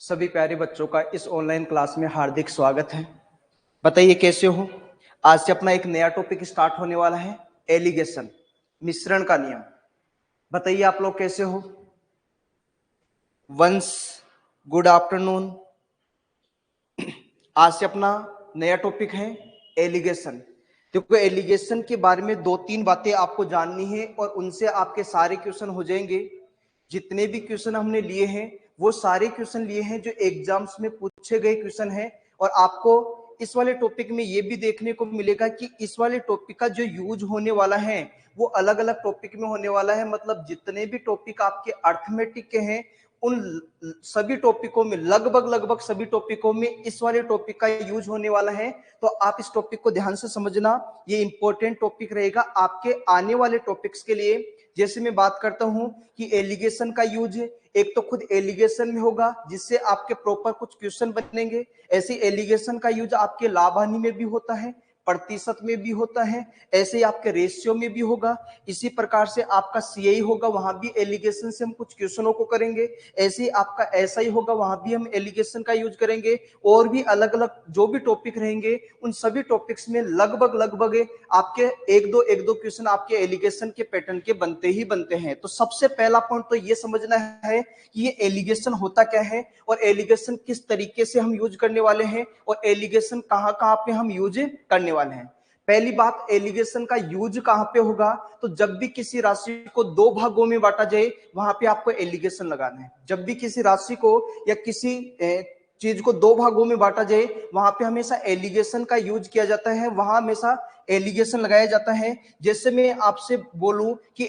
सभी प्यारे बच्चों का इस ऑनलाइन क्लास में हार्दिक स्वागत है। बताइए कैसे हो। आज से अपना एक नया टॉपिक स्टार्ट होने वाला है, एलिगेशन, मिश्रण का नियम। बताइए आप लोग कैसे हो। Once good afternoon. आज से अपना नया टॉपिक है एलिगेशन। क्योंकि एलिगेशन के बारे में 2-3 बातें आपको जाननी है और उनसे आपके सारे क्वेश्चन हो जाएंगे। जितने भी क्वेश्चन हमने लिए हैं वो सारे क्वेश्चन लिए हैं जो एग्जाम्स में पूछे गए क्वेश्चन हैं। और आपको इस वाले टॉपिक में ये भी देखने को मिलेगा कि इस वाले टॉपिक का जो यूज होने वाला है वो अलग अलग टॉपिक में होने वाला है। मतलब जितने भी टॉपिक आपके अर्थमेटिक के हैं उन सभी टॉपिकों में लगभग सभी टॉपिकों में इस वाले टॉपिक का यूज होने वाला है। तो आप इस टॉपिक को ध्यान से समझना, ये इंपॉर्टेंट टॉपिक रहेगा आपके आने वाले टॉपिक्स के लिए। जैसे मैं बात करता हूं कि एलिगेशन का यूज एक तो खुद एलिगेशन में होगा जिससे आपके प्रॉपर कुछ क्वेश्चन बनेंगे। ऐसे एलिगेशन का यूज आपके लाभ हानि में भी होता है, प्रतिशत में भी होता है, ऐसे ही आपके रेशियो में भी होगा। इसी प्रकार से आपका सीआई होगा, वहां भी एलिगेशन से हम कुछ क्वेश्चनों को करेंगे। ऐसे ही आपका एसआई होगा, वहां भी हम एलिगेशन का यूज करेंगे। और भी अलग अलग जो भी टॉपिक रहेंगे उन सभी टॉपिक्स में लगभग आपके एक दो क्वेश्चन आपके एलिगेशन के पैटर्न के बनते ही बनते हैं। तो सबसे पहला पॉइंट तो ये समझना है कि ये एलिगेशन होता क्या है और एलिगेशन किस तरीके से हम यूज करने वाले हैं और एलिगेशन कहां कहां पे हम यूज करने वाले हैं। पहली बात, एलिगेशन का यूज कहां पे होगा, तो जब भी किसी राशि को 2 भागों में बांटा जाए वहां पे आपको एलिगेशन लगाना है। जब भी किसी राशि को या किसी चीज को 2 भागों में बांटा जाए वहां पे हमेशा एलिगेशन का यूज किया जाता है, वहां हमेशा एलिगेशन लगाया जाता है। जैसे मैं आपसे बोलूं कि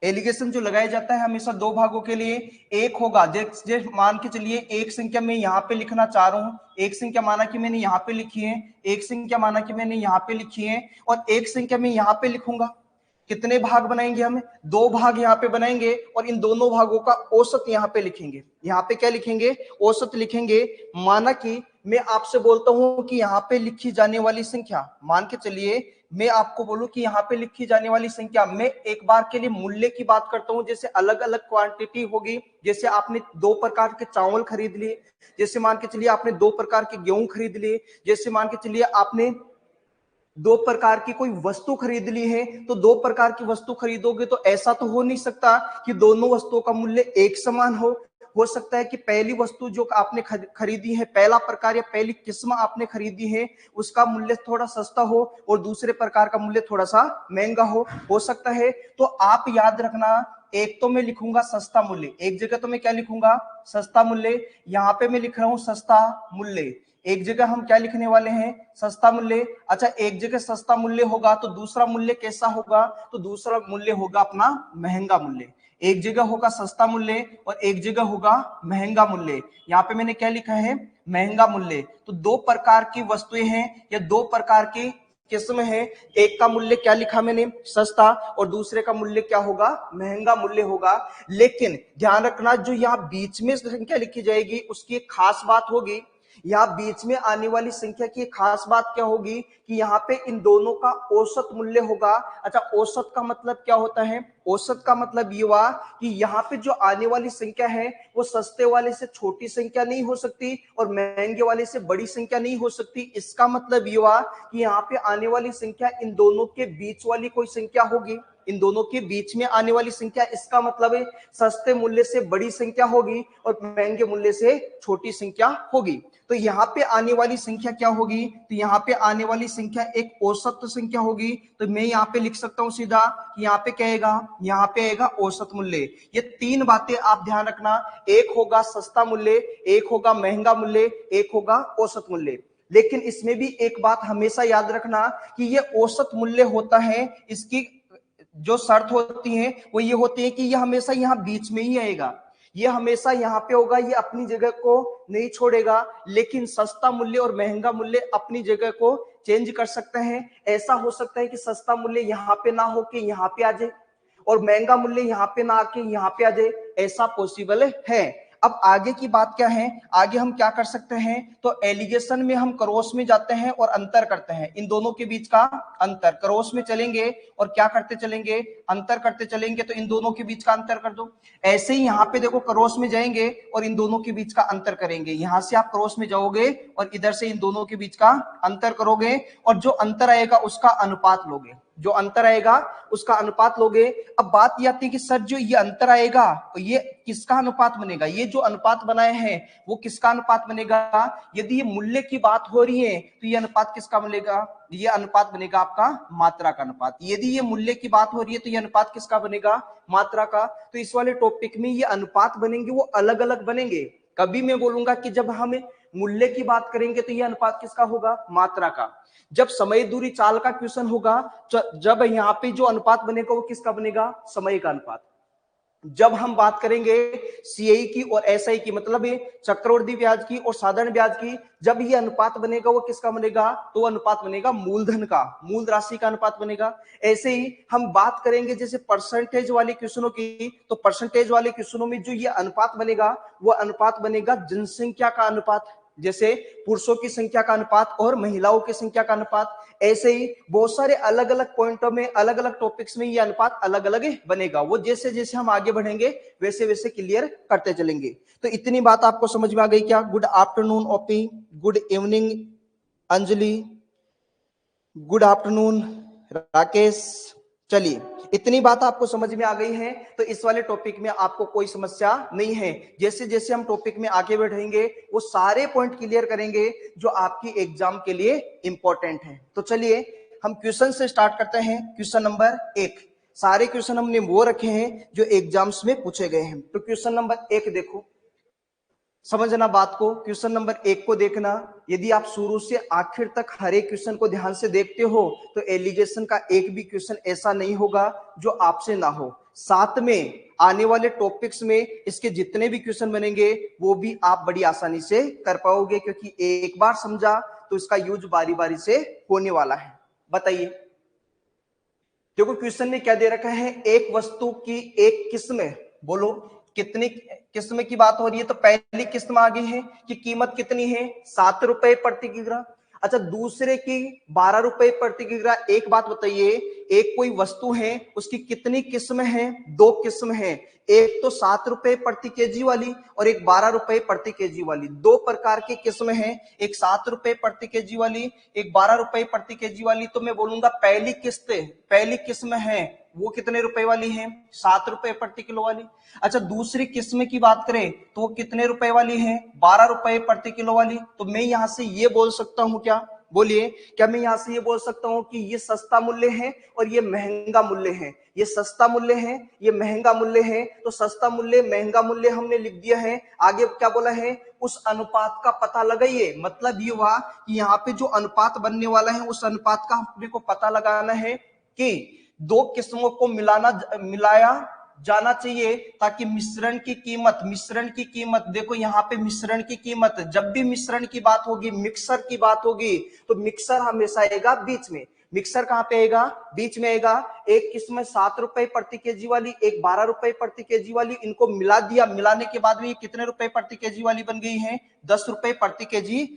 एलिगेशन जो लगाया जाता है हमेशा 2 भागों के लिए। एक होगा जैसे मान के चलिए एक संख्या मैं यहाँ पे लिखना चाह रहा हूँ, एक संख्या माना कि मैंने यहाँ पे लिखी है, एक संख्या माना कि मैंने यहाँ पे लिखी है और एक संख्या मैं यहाँ पे लिखूंगा। कितने भाग बनाएंगे हम? 2 भाग यहाँ पे बनाएंगे और इन दोनों भागों का औसत यहाँ पे लिखेंगे। यहाँ पे क्या लिखेंगे? औसत लिखेंगे। माना कि मैं आपसे बोलता हूं कि यहाँ पे लिखी जाने वाली संख्या, मान के चलिए मैं आपको बोलूं कि यहाँ पे लिखी जाने वाली संख्या, मैं एक बार के लिए मूल्य की बात करता हूं। जैसे अलग अलग क्वांटिटी होगी, जैसे आपने 2 प्रकार के चावल खरीद लिए, जैसे मान के चलिए आपने 2 प्रकार के गेहूं खरीद लिए, जैसे मान के चलिए आपने 2 प्रकार की कोई वस्तु खरीद ली है। तो 2 प्रकार की वस्तु खरीदोगे तो ऐसा तो हो नहीं सकता कि दोनों वस्तुओं का मूल्य एक समान हो सकता है कि पहली वस्तु जो आपने खरीदी है, पहला प्रकार या पहली किस्म आपने खरीदी है, उसका मूल्य थोड़ा सस्ता हो और दूसरे प्रकार का मूल्य थोड़ा सा महंगा हो सकता है। तो आप याद रखना, एक तो मैं लिखूंगा सस्ता मूल्य, एक जगह तो मैं क्या लिखूंगा? सस्ता मूल्य। यहाँ पे मैं लिख रहा हूं सस्ता मूल्य, एक जगह हम क्या लिखने वाले हैं? सस्ता मूल्य। अच्छा, एक जगह सस्ता मूल्य होगा तो दूसरा मूल्य कैसा होगा? तो दूसरा मूल्य होगा अपना महंगा मूल्य। एक जगह होगा सस्ता मूल्य और एक जगह होगा महंगा मूल्य। यहाँ पे मैंने क्या लिखा है? महंगा मूल्य। तो 2 प्रकार की वस्तुएं हैं या 2 प्रकार की किस्म है। एक का मूल्य क्या लिखा मैंने? सस्ता, और दूसरे का मूल्य क्या होगा? महंगा मूल्य होगा। लेकिन ध्यान रखना, जो यहाँ बीच में संख्या लिखी जाएगी उसकी एक खास बात होगी। यहाँ बीच में आने वाली संख्या की खास बात क्या होगी कि यहाँ पे इन दोनों का औसत मूल्य होगा। अच्छा, औसत का मतलब क्या होता है? औसत का मतलब ये हुआ कि यहाँ पे जो आने वाली संख्या है वो सस्ते वाले से छोटी संख्या नहीं हो सकती और महंगे वाले से बड़ी संख्या नहीं हो सकती। इसका मतलब ये हुआ कि यहाँ पे आने वाली संख्या इन दोनों के बीच वाली कोई संख्या होगी, इन दोनों के बीच में आने वाली संख्या। इसका मतलब है सस्ते मूल्य से बड़ी संख्या होगी और महंगे मूल्य से छोटी संख्या होगी। तो यहाँ पे आने वाली संख्या क्या होगी? तो यहाँ पे आने वाली संख्या एक औसत संख्या होगी। तो मैं यहाँ पे लिख सकता हूं सीधा कि यहाँ पे क्या आएगा? यहाँ पे आएगा औसत मूल्य। ये 3 बातें आप ध्यान रखना, एक होगा सस्ता मूल्य, एक होगा महंगा मूल्य, एक होगा औसत मूल्य। लेकिन इसमें भी एक बात हमेशा याद रखना कि ये औसत मूल्य होता है, इसकी जो शर्त होती है वो ये होती है कि ये हमेशा यहाँ बीच में ही आएगा, ये हमेशा यहाँ पे होगा, ये अपनी जगह को नहीं छोड़ेगा। लेकिन सस्ता मूल्य और महंगा मूल्य अपनी जगह को चेंज कर सकते हैं। ऐसा हो सकता है कि सस्ता मूल्य यहाँ पे ना होके यहाँ पे आ जाए और महंगा मूल्य यहाँ पे ना आके यहाँ पे आ जाए, ऐसा पॉसिबल है। अब आगे की बात क्या है, आगे हम क्या कर सकते हैं, तो एलिगेशन में हम क्रॉस में जाते हैं और अंतर करते हैं, इन दोनों के बीच का अंतर, क्रॉस में चलेंगे और क्या करते चलेंगे, अंतर करते चलेंगे, तो इन दोनों के बीच का अंतर कर दो। ऐसे ही यहाँ पे देखो क्रॉस में जाएंगे और इन दोनों के बीच का अंतर करेंगे, यहां से आप क्रॉस में जाओगे और इधर से इन दोनों के बीच का अंतर करोगे और जो अंतर आएगा उसका अनुपात लोगे, जो अंतर आएगा उसका अनुपात लोगे। अब बात ये आती है कि सर जो ये अंतर आएगा तो ये किसका अनुपात बनेगा, ये जो अनुपात बनाए हैं वो किसका अनुपात बनेगा, यदि ये मूल्य की बात हो रही है तो ये अनुपात किसका बनेगा, ये अनुपात बनेगा आपका मात्रा का अनुपात। यदि ये मूल्य की बात हो रही है तो ये अनुपात किसका बनेगा, मात्रा का। तो इस वाले टॉपिक में ये अनुपात बनेंगे वो अलग अलग बनेंगे। कभी मैं बोलूंगा कि जब हम मूल्य की बात करेंगे तो ये अनुपात किसका होगा, मात्रा का। जब समय दूरी चाल का क्वेश्चन होगा जब यहाँ पे जो अनुपात बनेगा वो किसका बनेगा, समय का अनुपात। जब हम बात करेंगे सीआई की और एसआई की, मतलब ये चक्रवृद्धि ब्याज की और साधारण ब्याज की, जब ये अनुपात बनेगा वो किसका बनेगा, तो अनुपात बनेगा मूलधन का, मूल राशि का अनुपात बनेगा। ऐसे ही हम बात करेंगे जैसे परसेंटेज वाले क्वेश्चनों की, तो परसेंटेज वाले क्वेश्चनों में जो ये अनुपात बनेगा वो अनुपात बनेगा जनसंख्या का अनुपात, जैसे पुरुषों की संख्या का अनुपात और महिलाओं की संख्या का अनुपात। ऐसे ही बहुत सारे अलग अलग पॉइंटों में अलग अलग टॉपिक्स में ये अनुपात अलग अलग बनेगा, वो जैसे जैसे हम आगे बढ़ेंगे वैसे वैसे क्लियर करते चलेंगे। तो इतनी बात आपको समझ में आ गई क्या। Good afternoon OP, good evening Anjali, good afternoon Rakesh. चलिए इतनी बात आपको समझ में आ गई है, तो इस वाले टॉपिक में आपको कोई समस्या नहीं है। जैसे जैसे हम टॉपिक में आगे बढ़ेंगे वो सारे पॉइंट क्लियर करेंगे जो आपकी एग्जाम के लिए इंपॉर्टेंट है। तो चलिए हम क्वेश्चन से स्टार्ट करते हैं। क्वेश्चन नंबर 1, सारे क्वेश्चन हमने वो रखे हैं जो एग्जाम्स में पूछे गए हैं। तो क्वेश्चन नंबर 1 देखो, समझना बात को, क्वेश्चन नंबर 1 को देखना। यदि आप शुरू से आखिर तक हर एक क्वेश्चन को ध्यान से देखते हो तो एलिगेशन का एक भी क्वेश्चन ऐसा नहीं होगा जो आपसे ना हो। साथ में आने वाले टॉपिक्स में इसके जितने भी क्वेश्चन बनेंगे वो भी आप बड़ी आसानी से कर पाओगे, क्योंकि एक बार समझा तो इसका यूज बारी बारी से होने वाला है। बताइए, देखो क्वेश्चन में क्या दे रखा है, एक वस्तु की एक किस्म है, बोलो कितनी किस्म की बात हो रही है। तो पहली किस्म आ गई है कि कीमत कितनी है, 7 रुपए प्रति किग्रा। अच्छा, दूसरे की 12 रुपए प्रति किग्रा। एक बात बताइए, एक कोई वस्तु है उसकी कितनी किस्म है, 2 किस्म है, एक तो 7 रुपए प्रति केजी वाली और एक 12 रुपए प्रति केजी वाली। 2 प्रकार की किस्म है, एक 7 रुपए प्रति केजी वाली, एक 12 रुपए प्रति केजी वाली। तो मैं बोलूंगा पहली किस्म है वो कितने रुपए वाली है, 7 रुपए प्रति किलो वाली। अच्छा, दूसरी किस्म की बात करें तो वो कितने रुपए वाली है, 12 रुपए प्रति किलो वाली। तो मैं यहां से ये बोल सकता हूं क्या, बोलिए, क्या मैं यहां से ये बोल सकता हूं कि ये सस्ता मूल्य है और ये महंगा मूल्य है, ये सस्ता मूल्य है, ये महंगा मूल्य है। तो सस्ता मूल्य महंगा मूल्य हमने लिख दिया है। आगे क्या बोला है, उस अनुपात का पता लगाइए। मतलब ये हुआ कि यहाँ पे जो अनुपात बनने वाला है उस अनुपात का अपने को पता लगाना है कि 2 किस्मों को मिलाया जाना चाहिए ताकि मिश्रण की कीमत देखो यहाँ पे मिश्रण की कीमत, जब भी मिश्रण की बात होगी, मिक्सर की बात होगी, तो मिक्सर हमेशा आएगा बीच में। मिक्सर कहां पे आएगा, बीच में आएगा। एक किस्म 7 रुपए प्रति केजी वाली, एक 12 रुपए प्रति केजी वाली, इनको मिला दिया। मिलाने के बाद में ये कितने रुपए प्रति केजी वाली बन गई है, 10 रुपए प्रति केजी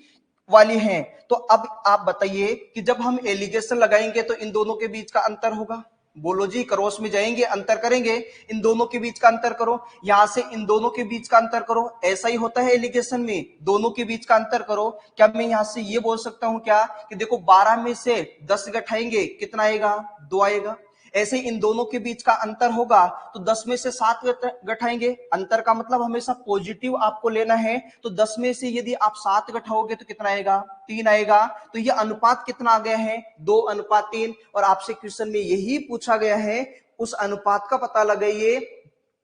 वाली है। तो अब आप बताइए कि जब हम एलिगेशन लगाएंगे तो इन दोनों के बीच का अंतर होगा। बोलो जी, क्रॉस में जाएंगे अंतर करेंगे, इन दोनों के बीच का अंतर करो, यहां से इन दोनों के बीच का अंतर करो। ऐसा ही होता है एलिगेशन में, दोनों के बीच का अंतर करो। क्या मैं यहां से ये बोल सकता हूं क्या कि देखो 12 में से 10 घटाएंगे कितना आएगा, 2 आएगा। ऐसे इन दोनों के बीच का अंतर होगा तो 10 में से 7 घटाएंगे। अंतर का मतलब हमेशा पॉजिटिव आपको लेना है। तो 10 में से यदि आप 7 घटाओगे तो कितना आएगा, 3 आएगा। तो ये अनुपात कितना आ गया है, 2:3। और आपसे क्वेश्चन में यही पूछा गया है, उस अनुपात का पता लगाइए।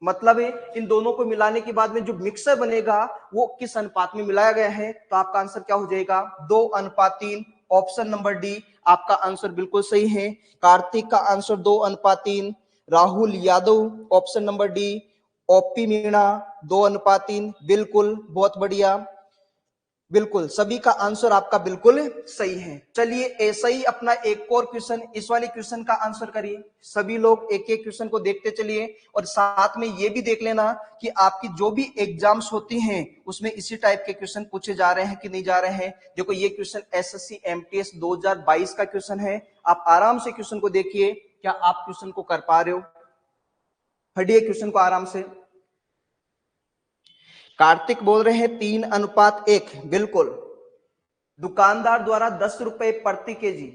मतलब इन दोनों को मिलाने के बाद में जो मिक्सर बनेगा वो किस अनुपात में मिलाया गया है। तो आपका आंसर क्या हो जाएगा, 2:3। ऑप्शन नंबर डी आपका आंसर बिल्कुल सही है। कार्तिक का answer 2:3, Rahul Yadav option number D, OP Meena 2:3, बिल्कुल, बहुत बढ़िया। बिल्कुल सभी का आंसर आपका बिल्कुल सही है। चलिए ऐसा ही अपना एक और क्वेश्चन, इस वाले क्वेश्चन का आंसर करिए। सभी लोग एक एक क्वेश्चन को देखते चलिए और साथ में ये भी देख लेना कि आपकी जो भी एग्जाम्स होती हैं उसमें इसी टाइप के क्वेश्चन पूछे जा रहे हैं कि नहीं जा रहे हैं। देखो ये क्वेश्चन एसएससी एमटीएस 2022 का क्वेश्चन है। आप आराम से क्वेश्चन को देखिए, क्या आप क्वेश्चन को कर पा रहे हो? पढ़िए क्वेश्चन को आराम से। कार्तिक बोल रहे हैं 3:1। बिल्कुल, दुकानदार द्वारा 10 रुपए प्रति केजी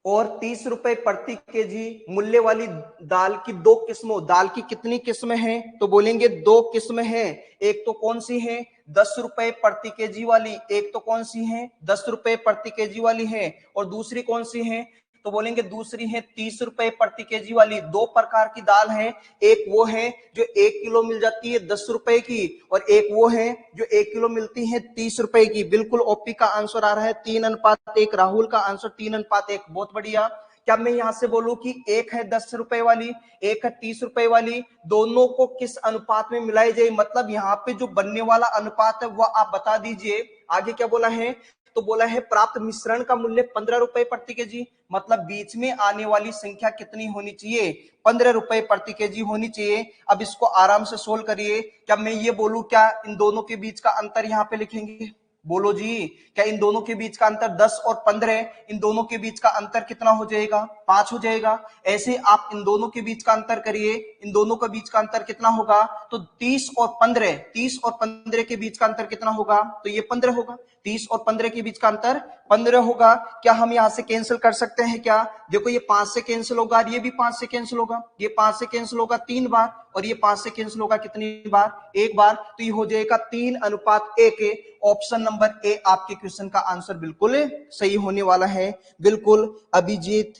और 30 रुपए प्रति केजी मूल्य वाली दाल की दो किस्मों, दाल की कितनी किस्में हैं? तो बोलेंगे दो किस्में हैं। एक तो कौन सी है? 10 रुपए प्रति केजी वाली। एक तो कौन सी है? 10 रुपए प्रति केजी वाली है। और दूसरी कौन सी है? तो बोलेंगे दूसरी है 30 रुपए प्रति केजी वाली। दो प्रकार की दाल है, एक वो है जो 1 किलो मिल जाती है 10 रुपए की, और एक वो है जो 1 किलो मिलती है 30 रुपए की। बिल्कुल ओपी का आंसर आ रहा है 3:1। राहुल का आंसर 3:1। बहुत बढ़िया। क्या मैं यहां से बोलूं कि एक है 10 रुपए वाली, एक है 30 रुपए वाली, दोनों को किस अनुपात में मिलाई जाए? मतलब यहाँ पे जो बनने वाला अनुपात है वह आप बता दीजिए। आगे क्या बोला है? तो बोला है प्राप्त मिश्रण का मूल्य 15 रुपए प्रति केजी। मतलब बीच में आने वाली संख्या कितनी होनी चाहिए? 15 रुपए प्रति केजी होनी चाहिए। अब इसको आराम से सोल्व करिए। क्या मैं ये बोलूं क्या इन दोनों के बीच का अंतर यहाँ पे लिखेंगे? बोलो जी, क्या इन दोनों के बीच का अंतर 10 और 15, इन दोनों के बीच का अंतर कितना हो जाएगा? 5 हो जाएगा। ऐसे आप इन दोनों के बीच का अंतर करिए, इन दोनों के बीच का अंतर कितना होगा? तो 30 और 15, 30 और 15 के बीच का अंतर कितना होगा? तो ये 15 होगा। 30 और 15 के बीच का अंतर 15 होगा। क्या हम यहां से कैंसिल कर सकते हैं क्या? देखो ये 5 से कैंसिल होगा, ये भी 5 से कैंसिल होगा, ये 5 से कैंसिल होगा 3 बार, और ये 5 से कैंसिल होगा कितनी बार? 1 बार। तो ये हो जाएगा 3:1। ऑप्शन नंबर ए आपके क्वेश्चन का आंसर बिल्कुल सही होने वाला है। बिल्कुल अभिजीत,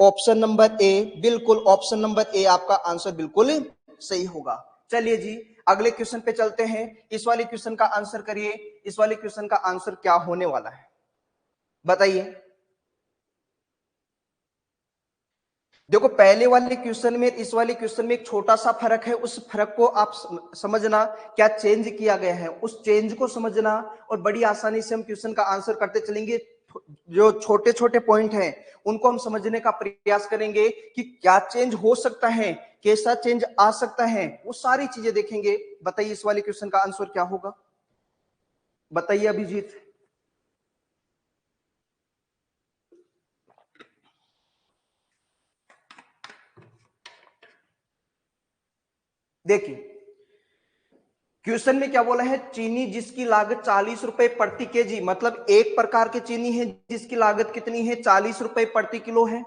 ऑप्शन नंबर ए, बिल्कुल ऑप्शन नंबर ए आपका आंसर बिल्कुल सही होगा। चलिए जी अगले क्वेश्चन पे चलते हैं। इस वाले क्वेश्चन का आंसर करिए। इस वाले क्वेश्चन का आंसर क्या होने वाला है बताइए। देखो पहले वाले क्वेश्चन में इस वाले क्वेश्चन में एक छोटा सा फर्क है, उस फर्क को आप समझना, क्या चेंज किया गया है उस चेंज को समझना, और बड़ी आसानी से हम क्वेश्चन का आंसर करते चलेंगे। जो छोटे छोटे पॉइंट हैं उनको हम समझने का प्रयास करेंगे कि क्या चेंज हो सकता है, कैसा चेंज आ सकता है, वो सारी चीजें देखेंगे। बताइए इस वाले क्वेश्चन का आंसर क्या होगा? बताइए अभिजीत। देखिए क्वेश्चन में क्या बोला है? चीनी जिसकी लागत 40 रुपए प्रति केजी, मतलब एक प्रकार की चीनी है जिसकी लागत कितनी है? 40 रुपए प्रति किलो है।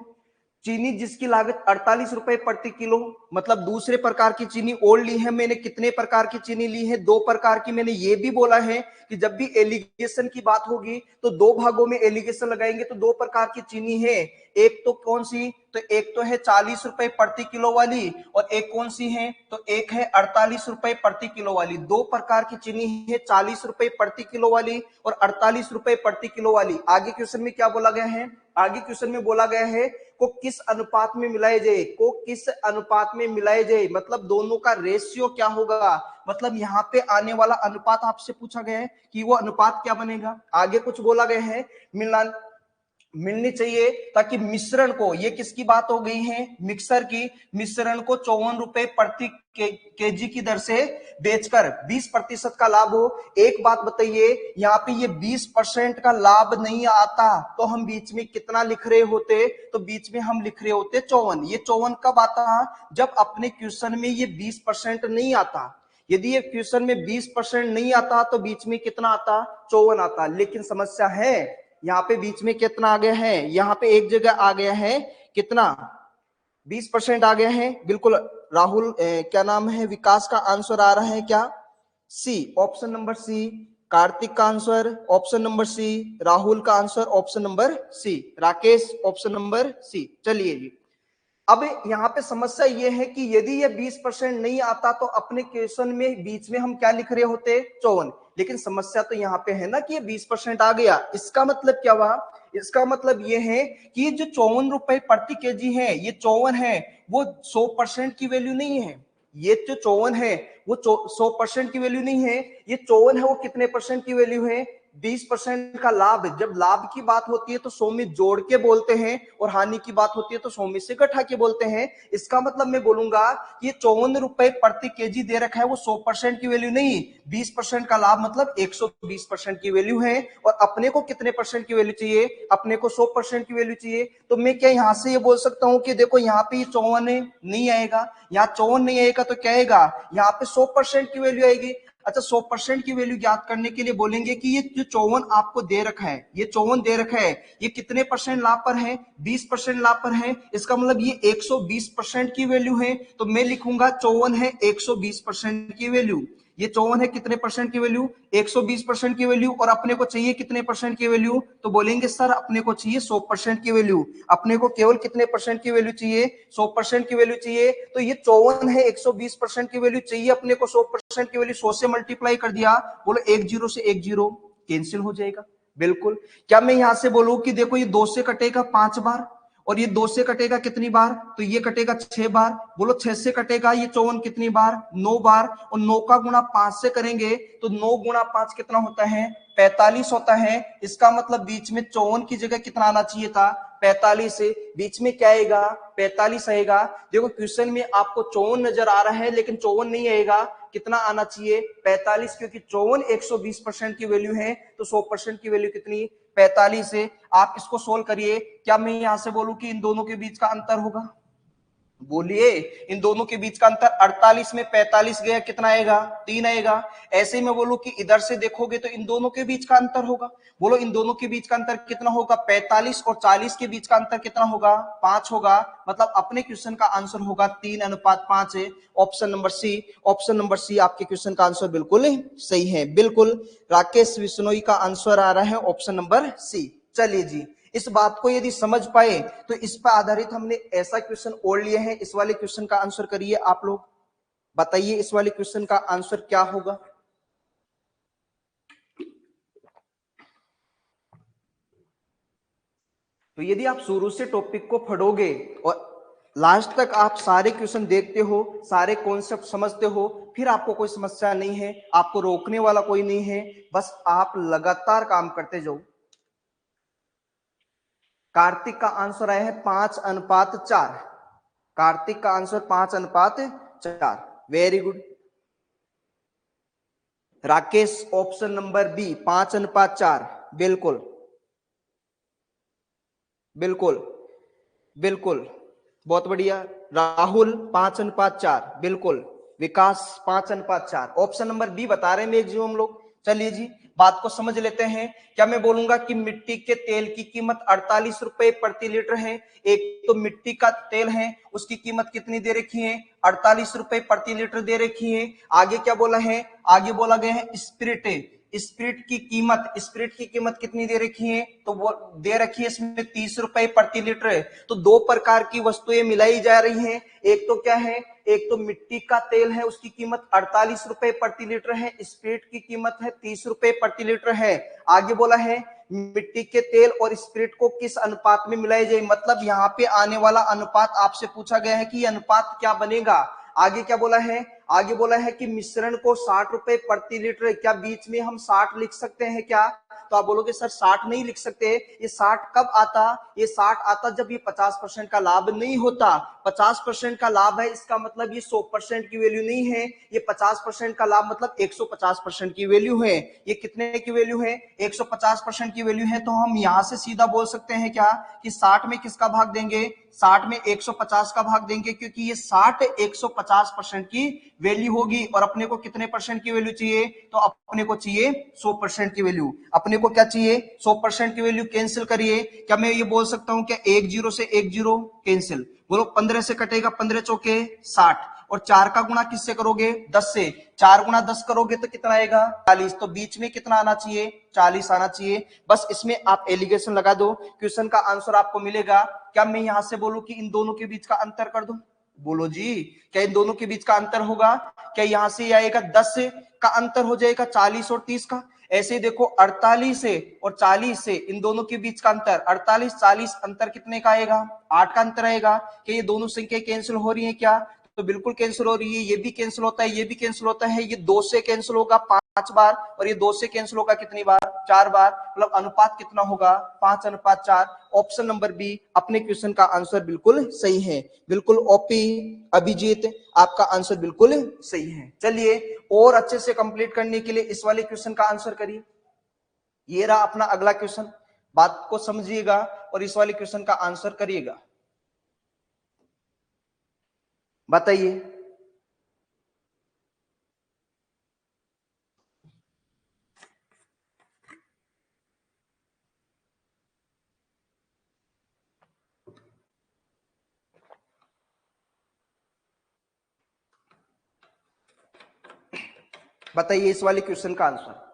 चीनी जिसकी लागत 48 रुपए प्रति किलो, मतलब दूसरे प्रकार की चीनी और ली है मैंने। कितने प्रकार की चीनी ली है? 2 प्रकार की। मैंने ये भी बोला है कि जब भी एलिगेशन की बात होगी तो 2 भागों में एलिगेशन लगाएंगे। तो 2 प्रकार की चीनी है, एक तो कौन सी? तो एक तो है 40 रुपए प्रति किलो वाली, और एक कौन सी है? तो एक है 48 रुपए प्रति किलो वाली। 2 प्रकार की चीनी है, 40 रुपए प्रति किलो वाली और 48 रुपए प्रति किलो वाली। आगे क्वेश्चन में क्या बोला गया है? आगे क्वेश्चन में बोला गया है को किस अनुपात में मिलाए जाए, को किस अनुपात में मिलाए जाए, मतलब दोनों का रेशियो क्या होगा। मतलब यहाँ पे आने वाला अनुपात आपसे पूछा गया है कि वो अनुपात क्या बनेगा। आगे कुछ बोला गया है मिला मिलनी चाहिए ताकि मिश्रण को, ये किसकी बात हो गई है? मिक्सर की। मिश्रण को 54 रुपए प्रति केजी की दर से बेचकर 20% का लाभ हो। एक बात बताइए, यहाँ पे ये 20% का लाभ नहीं आता तो हम बीच में कितना लिख रहे होते? तो बीच में हम लिख रहे होते 54। ये 54 कब आता? जब अपने क्वेश्चन में ये 20% नहीं आता। यदि ये क्वेश्चन में 20% नहीं आता तो बीच में कितना आता? 54 आता। लेकिन समस्या है यहाँ पे बीच में कितना आ गया है? यहाँ पे एक जगह आ गया है कितना? 20% आ गया है। बिल्कुल राहुल क्या नाम है, विकास का आंसर आ रहा है क्या? C, option number C. Kartik का answer option number C. Rahul का answer option number C. Rakesh option number C. चलिए जी अब यहाँ पे समस्या ये है कि यदि ये 20% नहीं आता तो अपने क्वेश्चन में बीच में हम क्या लिख रहे होते? 54। लेकिन समस्या तो यहाँ पे है ना कि ये 20% आ गया। इसका मतलब क्या हुआ? इसका मतलब ये है कि जो 54 रुपए प्रति केजी है, ये 54 है, वो 100% की वैल्यू नहीं है। ये जो 54 है वो 100% की वैल्यू नहीं है। ये 54 है वो कितने परसेंट की वैल्यू है? 20% का लाभ, जब लाभ की बात होती है तो 100 में जोड़ के बोलते हैं और हानि की बात होती है तो 100 में से घटा के बोलते हैं। इसका मतलब मैं बोलूंगा कि ये 54 रुपए प्रति केजी दे रखा है, वो 100% की वैल्यू नहीं, 20% का लाभ मतलब 120% की वैल्यू है। और अपने को कितने परसेंट की वैल्यू चाहिए, अपने को 100% की वैल्यू चाहिए। तो मैं क्या यहां से ये बोल सकता हूं कि देखो यहाँ पे 54 नहीं आएगा, यहाँ 54 नहीं आएगा तो क्या आएगा, यहाँ पे 100% की वैल्यू आएगी। अच्छा 100% की वैल्यू ज्ञात करने के लिए बोलेंगे कि ये जो 54 आपको दे रखा है, ये 54 दे रखा है, ये कितने परसेंट लाभ पर है, 20% लाभ पर है। इसका मतलब ये 120% की वैल्यू है। तो मैं लिखूंगा 54 है 120% की वैल्यू। ये 54 है कितने परसेंट की वैल्यू, 120% की वैल्यू। और अपने को चाहिए कितने परसेंट की वैल्यू, तो बोलेंगे सर अपने को चाहिए 100% की वैल्यू। अपने को केवल कितने परसेंट की वैल्यू चाहिए, 100% की वैल्यू चाहिए। तो ये 54 है 120% की वैल्यू चाहिए अपने को, 100% की वैल्यू 100 से मल्टीप्लाई कर दिया, बोलो 10 से 10 कैंसिल हो जाएगा। बिल्कुल। क्या मैं यहां से बोलूं कि देखो ये 2 से कटेगा 5 बार, और ये 2 से कटेगा कितनी बार, तो ये कटेगा 6 बार। बोलो 6 से कटेगा ये 54 कितनी बार, 9 बार। और 9 का गुणा 5 से करेंगे तो 9 गुणा 5 कितना होता है, 45 होता है। इसका मतलब बीच में 54 की जगह कितना आना चाहिए था, 45 से बीच में क्या आएगा, 45 आएगा। देखो क्वेश्चन में आपको 54 नजर आ रहा है लेकिन 54 नहीं आएगा, कितना आना चाहिए, 45, क्योंकि 54 120% की वैल्यू है तो 100% की वैल्यू कितनी, 45 है। आप इसको सोल्व करिए। क्या मैं यहां से बोलूं कि इन दोनों के बीच का अंतर होगा, बोलिए इन दोनों के बीच का अंतर, 48 में 45 गया कितना आएगा, 3 आएगा। ऐसे ही मैं बोलूं कि इधर से देखोगे तो इन दोनों के बीच का अंतर होगा, बोलो इन दोनों के बीच का अंतर कितना होगा, 45 और 40 के बीच का अंतर कितना होगा, 5 होगा। मतलब अपने क्वेश्चन का आंसर होगा 3:5 है। Option number C, option number C आपके क्वेश्चन का आंसर बिल्कुल सही है। बिल्कुल राकेश विश्नोई का आंसर आ रहा है ऑप्शन नंबर सी। चलिए जी, इस बात को यदि समझ पाए तो इस पर आधारित हमने ऐसा क्वेश्चन और लिए हैं। इस वाले क्वेश्चन का आंसर करिए आप लोग, बताइए इस वाले क्वेश्चन का आंसर क्या होगा। तो यदि आप शुरू से टॉपिक को पढ़ोगे और लास्ट तक आप सारे क्वेश्चन देखते हो, सारे कॉन्सेप्ट समझते हो, फिर आपको कोई समस्या नहीं है, आपको रोकने वाला कोई नहीं है, बस आप लगातार काम करते जाओ। कार्तिक का आंसर आया है 5:4। कार्तिक का answer 5:4। Very good. Rakesh option number B 5:4। बिल्कुल बिल्कुल बिल्कुल, बहुत बढ़िया। राहुल 5:4, बिल्कुल। विकास 5:4, ऑप्शन नंबर बी बता रहे हैं मैक्सिमम हम लोग। चलिए जी, बात को समझ लेते हैं। क्या मैं बोलूंगा कि मिट्टी के तेल की कीमत 48 रुपए प्रति लीटर है। एक तो मिट्टी का तेल है, उसकी कीमत कितनी दे रखी है, 48 रुपए प्रति लीटर दे रखी है। आगे क्या बोला है, आगे बोला गया है स्पिरिट, स्पिरिट की कीमत कितनी दे रखी है, तो वो दे रखी है इसमें 30 रुपए प्रति लीटर। तो दो प्रकार की वस्तुएं मिलाई जा रही हैं। एक तो क्या है, एक तो मिट्टी का तेल है, उसकी कीमत 48 रुपए प्रति लीटर है, स्पिरिट की कीमत है 30 रुपए प्रति लीटर है। आगे बोला है मिट्टी के तेल और स्पिरिट को किस अनुपात में मिलाई जाए, मतलब यहाँ पे आने वाला अनुपात आपसे पूछा गया है कि अनुपात क्या बनेगा। आगे क्या बोला है, आगे बोला है कि मिश्रण को 60 रुपए प्रति लीटर, क्या बीच में हम 60 लिख सकते हैं क्या, तो आप बोलोगे सर 60 नहीं लिख सकते। ये 60 कब आता, ये 60 आता जब ये 50% का लाभ नहीं होता। 50% का लाभ है, इसका मतलब ये 100% की वैल्यू नहीं है, ये 50% का लाभ मतलब 150% की वैल्यू है। ये कितने की वैल्यू है, 150% की वैल्यू है। तो हम यहां से सीधा बोल सकते हैं क्या कि 60 में किसका भाग देंगे, 60 में 150 का भाग देंगे, क्योंकि ये 60 150% की वैल्यू होगी। और अपने को कितने परसेंट की वैल्यू चाहिए, तो अपने को चाहिए 100% की वैल्यू। अपने को क्या चाहिए, 100% की वैल्यू। कैंसिल करिए। क्या मैं ये बोल सकता हूं क्या 10 से 10 कैंसिल, बोलो 15 से कटेगा 15 चौके 60, और 4 का गुणा किससे करोगे, 10 से। 4 गुणा 10 करोगे तो कितना आएगा, 40। तो बीच में कितना आना चाहिए, 40 आना चाहिए। बस इसमें आप एलिगेशन लगा दो, क्वेश्चन का आंसर आपको मिलेगा। क्या मैं यहां से बोलूं कि इन दोनों के बीच का अंतर कर दूं, बोलो जी, क्या इन दोनों के बीच का अंतर होगा, क्या यहां से आएगा 10 का अंतर हो जाएगा 40 और 30 का। ऐसे ही देखो 48 से और 40 से इन दोनों के बीच का अंतर 48 40 अंतर कितने का आएगा, 8 का अंतर आएगा। क्या ये दोनों संख्या कैंसिल हो रही है क्या, तो बिल्कुल कैंसिल हो रही है। ये भी कैंसिल होता है, ये भी कैंसिल होता है, ये 2 से कैंसिल होगा, 5 बार, और ये 2 से कैंसिल होगा कितनी बार, 4 बार, मतलब अनुपात कितना होगा, 5:4। ऑप्शन नंबर बी अपने क्वेश्चन का आंसर बिल्कुल सही है। बिल्कुल ओपी अभिजीत, आपका आंसर बिल्कुल सही है। चलिए और अच्छे से कंप्लीट करने के लिए इस वाले क्वेश्चन का आंसर करिए। ये रहा अपना अगला क्वेश्चन, बात को समझिएगा और इस वाले क्वेश्चन का आंसर करिएगा। बताइए। बताइए इस वाले क्वेश्चन का आंसर।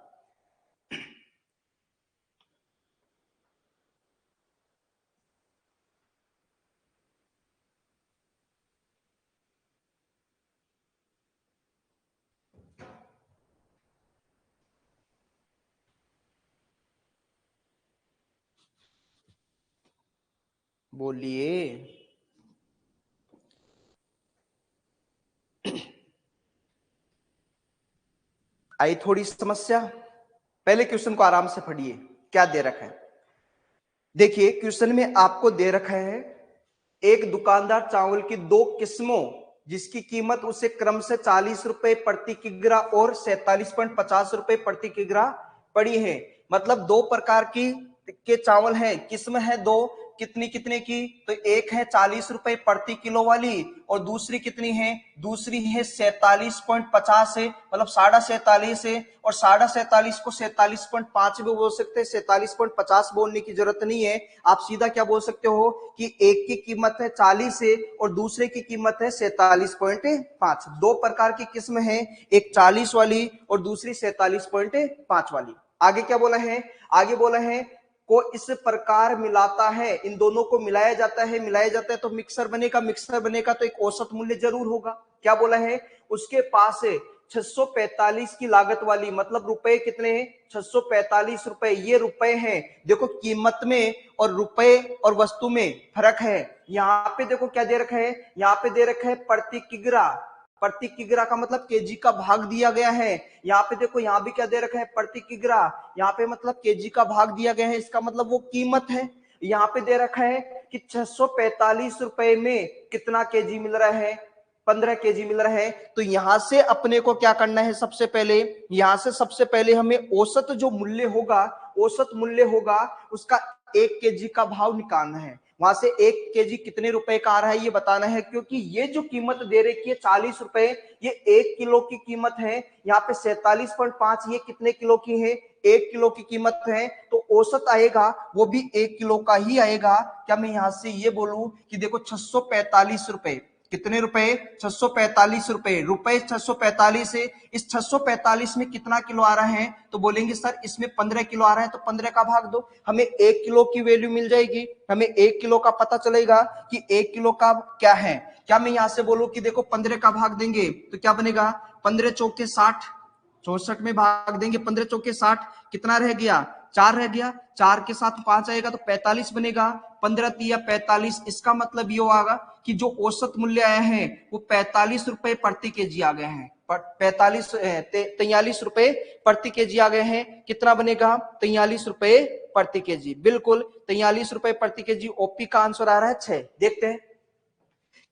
बोलिए। आई थोड़ी समस्या? पहले क्वेश्चन को आराम से पढ़िए, क्या दे रखा है। देखिए क्वेश्चन में आपको दे रखा है एक दुकानदार चावल की 2 किस्मों जिसकी कीमत उसे क्रम से 40 रुपए प्रति किग्रा और 47.50 रुपए प्रति किग्रा पड़ी है। मतलब 2 प्रकार की के चावल है, किस्म है 2, कितनी कितने की, तो एक है 40 रुपए प्रति किलो वाली और दूसरी कितनी है, दूसरी है 47.50 है, मतलब 47.5 है, और 47.5 को 47.5 भी बोल सकते हैं, 47.50 बोलने की जरूरत नहीं है। आप सीधा क्या बोल सकते हो कि एक की कीमत है 40 है और दूसरे की कीमत है 47.5। 2 प्रकार की किस्म है, एक 40 वाली और दूसरी 47.5 वाली। आगे क्या बोला है, आगे बोला है को इस प्रकार मिलाता है, इन दोनों को मिलाया जाता है, मिलाया जाता है तो मिक्सर बनेगा, मिक्सर बनेगा तो एक औसत मूल्य जरूर होगा। क्या बोला है, उसके पास है 645 की लागत वाली, मतलब रुपए कितने हैं, 645 रुपए, ये रुपए हैं। देखो कीमत में और रुपए और वस्तु में फर्क है। यहाँ पे देखो क्या दे रखा है, यहाँ पे दे रखा है प्रति किग्रा, प्रति किग्रा का मतलब केजी का भाग दिया गया है। यहाँ पे देखो यहाँ भी क्या दे रखा है, प्रति किग्रा, यहाँ पे मतलब केजी का भाग दिया गया है, इसका मतलब वो कीमत है। यहाँ पे दे रखा है कि 645 रुपए में कितना केजी मिल रहा है, 15 केजी मिल रहा है। तो यहां से अपने को क्या करना है, सबसे पहले यहां से सबसे पहले हमें औसत जो मूल्य होगा, औसत मूल्य होगा उसका 1 केजी का भाव निकालना है। वहां से 1 केजी कितने रुपए का आ रहा है ये बताना है, क्योंकि ये जो कीमत दे रखी है 40 रुपए, ये 1 किलो की कीमत है। यहाँ पे 47.5 ये कितने किलो की है, 1 किलो की कीमत है, तो औसत आएगा वो भी 1 किलो का ही आएगा। क्या मैं यहां से ये बोलूं कि देखो 645 रुपए, कितने रुपए, 645 रुपए, रुपए 645 है, इस 645 में कितना किलो आ रहा है, तो बोलेंगे सर इसमें 15 किलो आ रहा है, तो 15 का भाग दो, हमें 1 किलो की वैल्यू मिल जाएगी, हमें 1 किलो का पता चलेगा कि 1 किलो का क्या है। क्या मैं यहां से बोलूं कि देखो 15 का भाग देंगे तो क्या बनेगा, 15 चौके 60, 64 में भाग देंगे, 15 चौके 60, कितना रह गया, 4 रह गया, 4 के साथ 5 आएगा तो 45 बनेगा, 15 तिया 45। इसका मतलब ये होगा कि जो औसत मूल्य आया है वो 45 रुपए प्रति केजी आ गए हैं, 43 रुपए प्रति केजी आ गए हैं। कितना बनेगा, 43 रुपए प्रति केजी, बिल्कुल 43 रुपए प्रति केजी। ओपी का आंसर आ रहा है 6। देखते हैं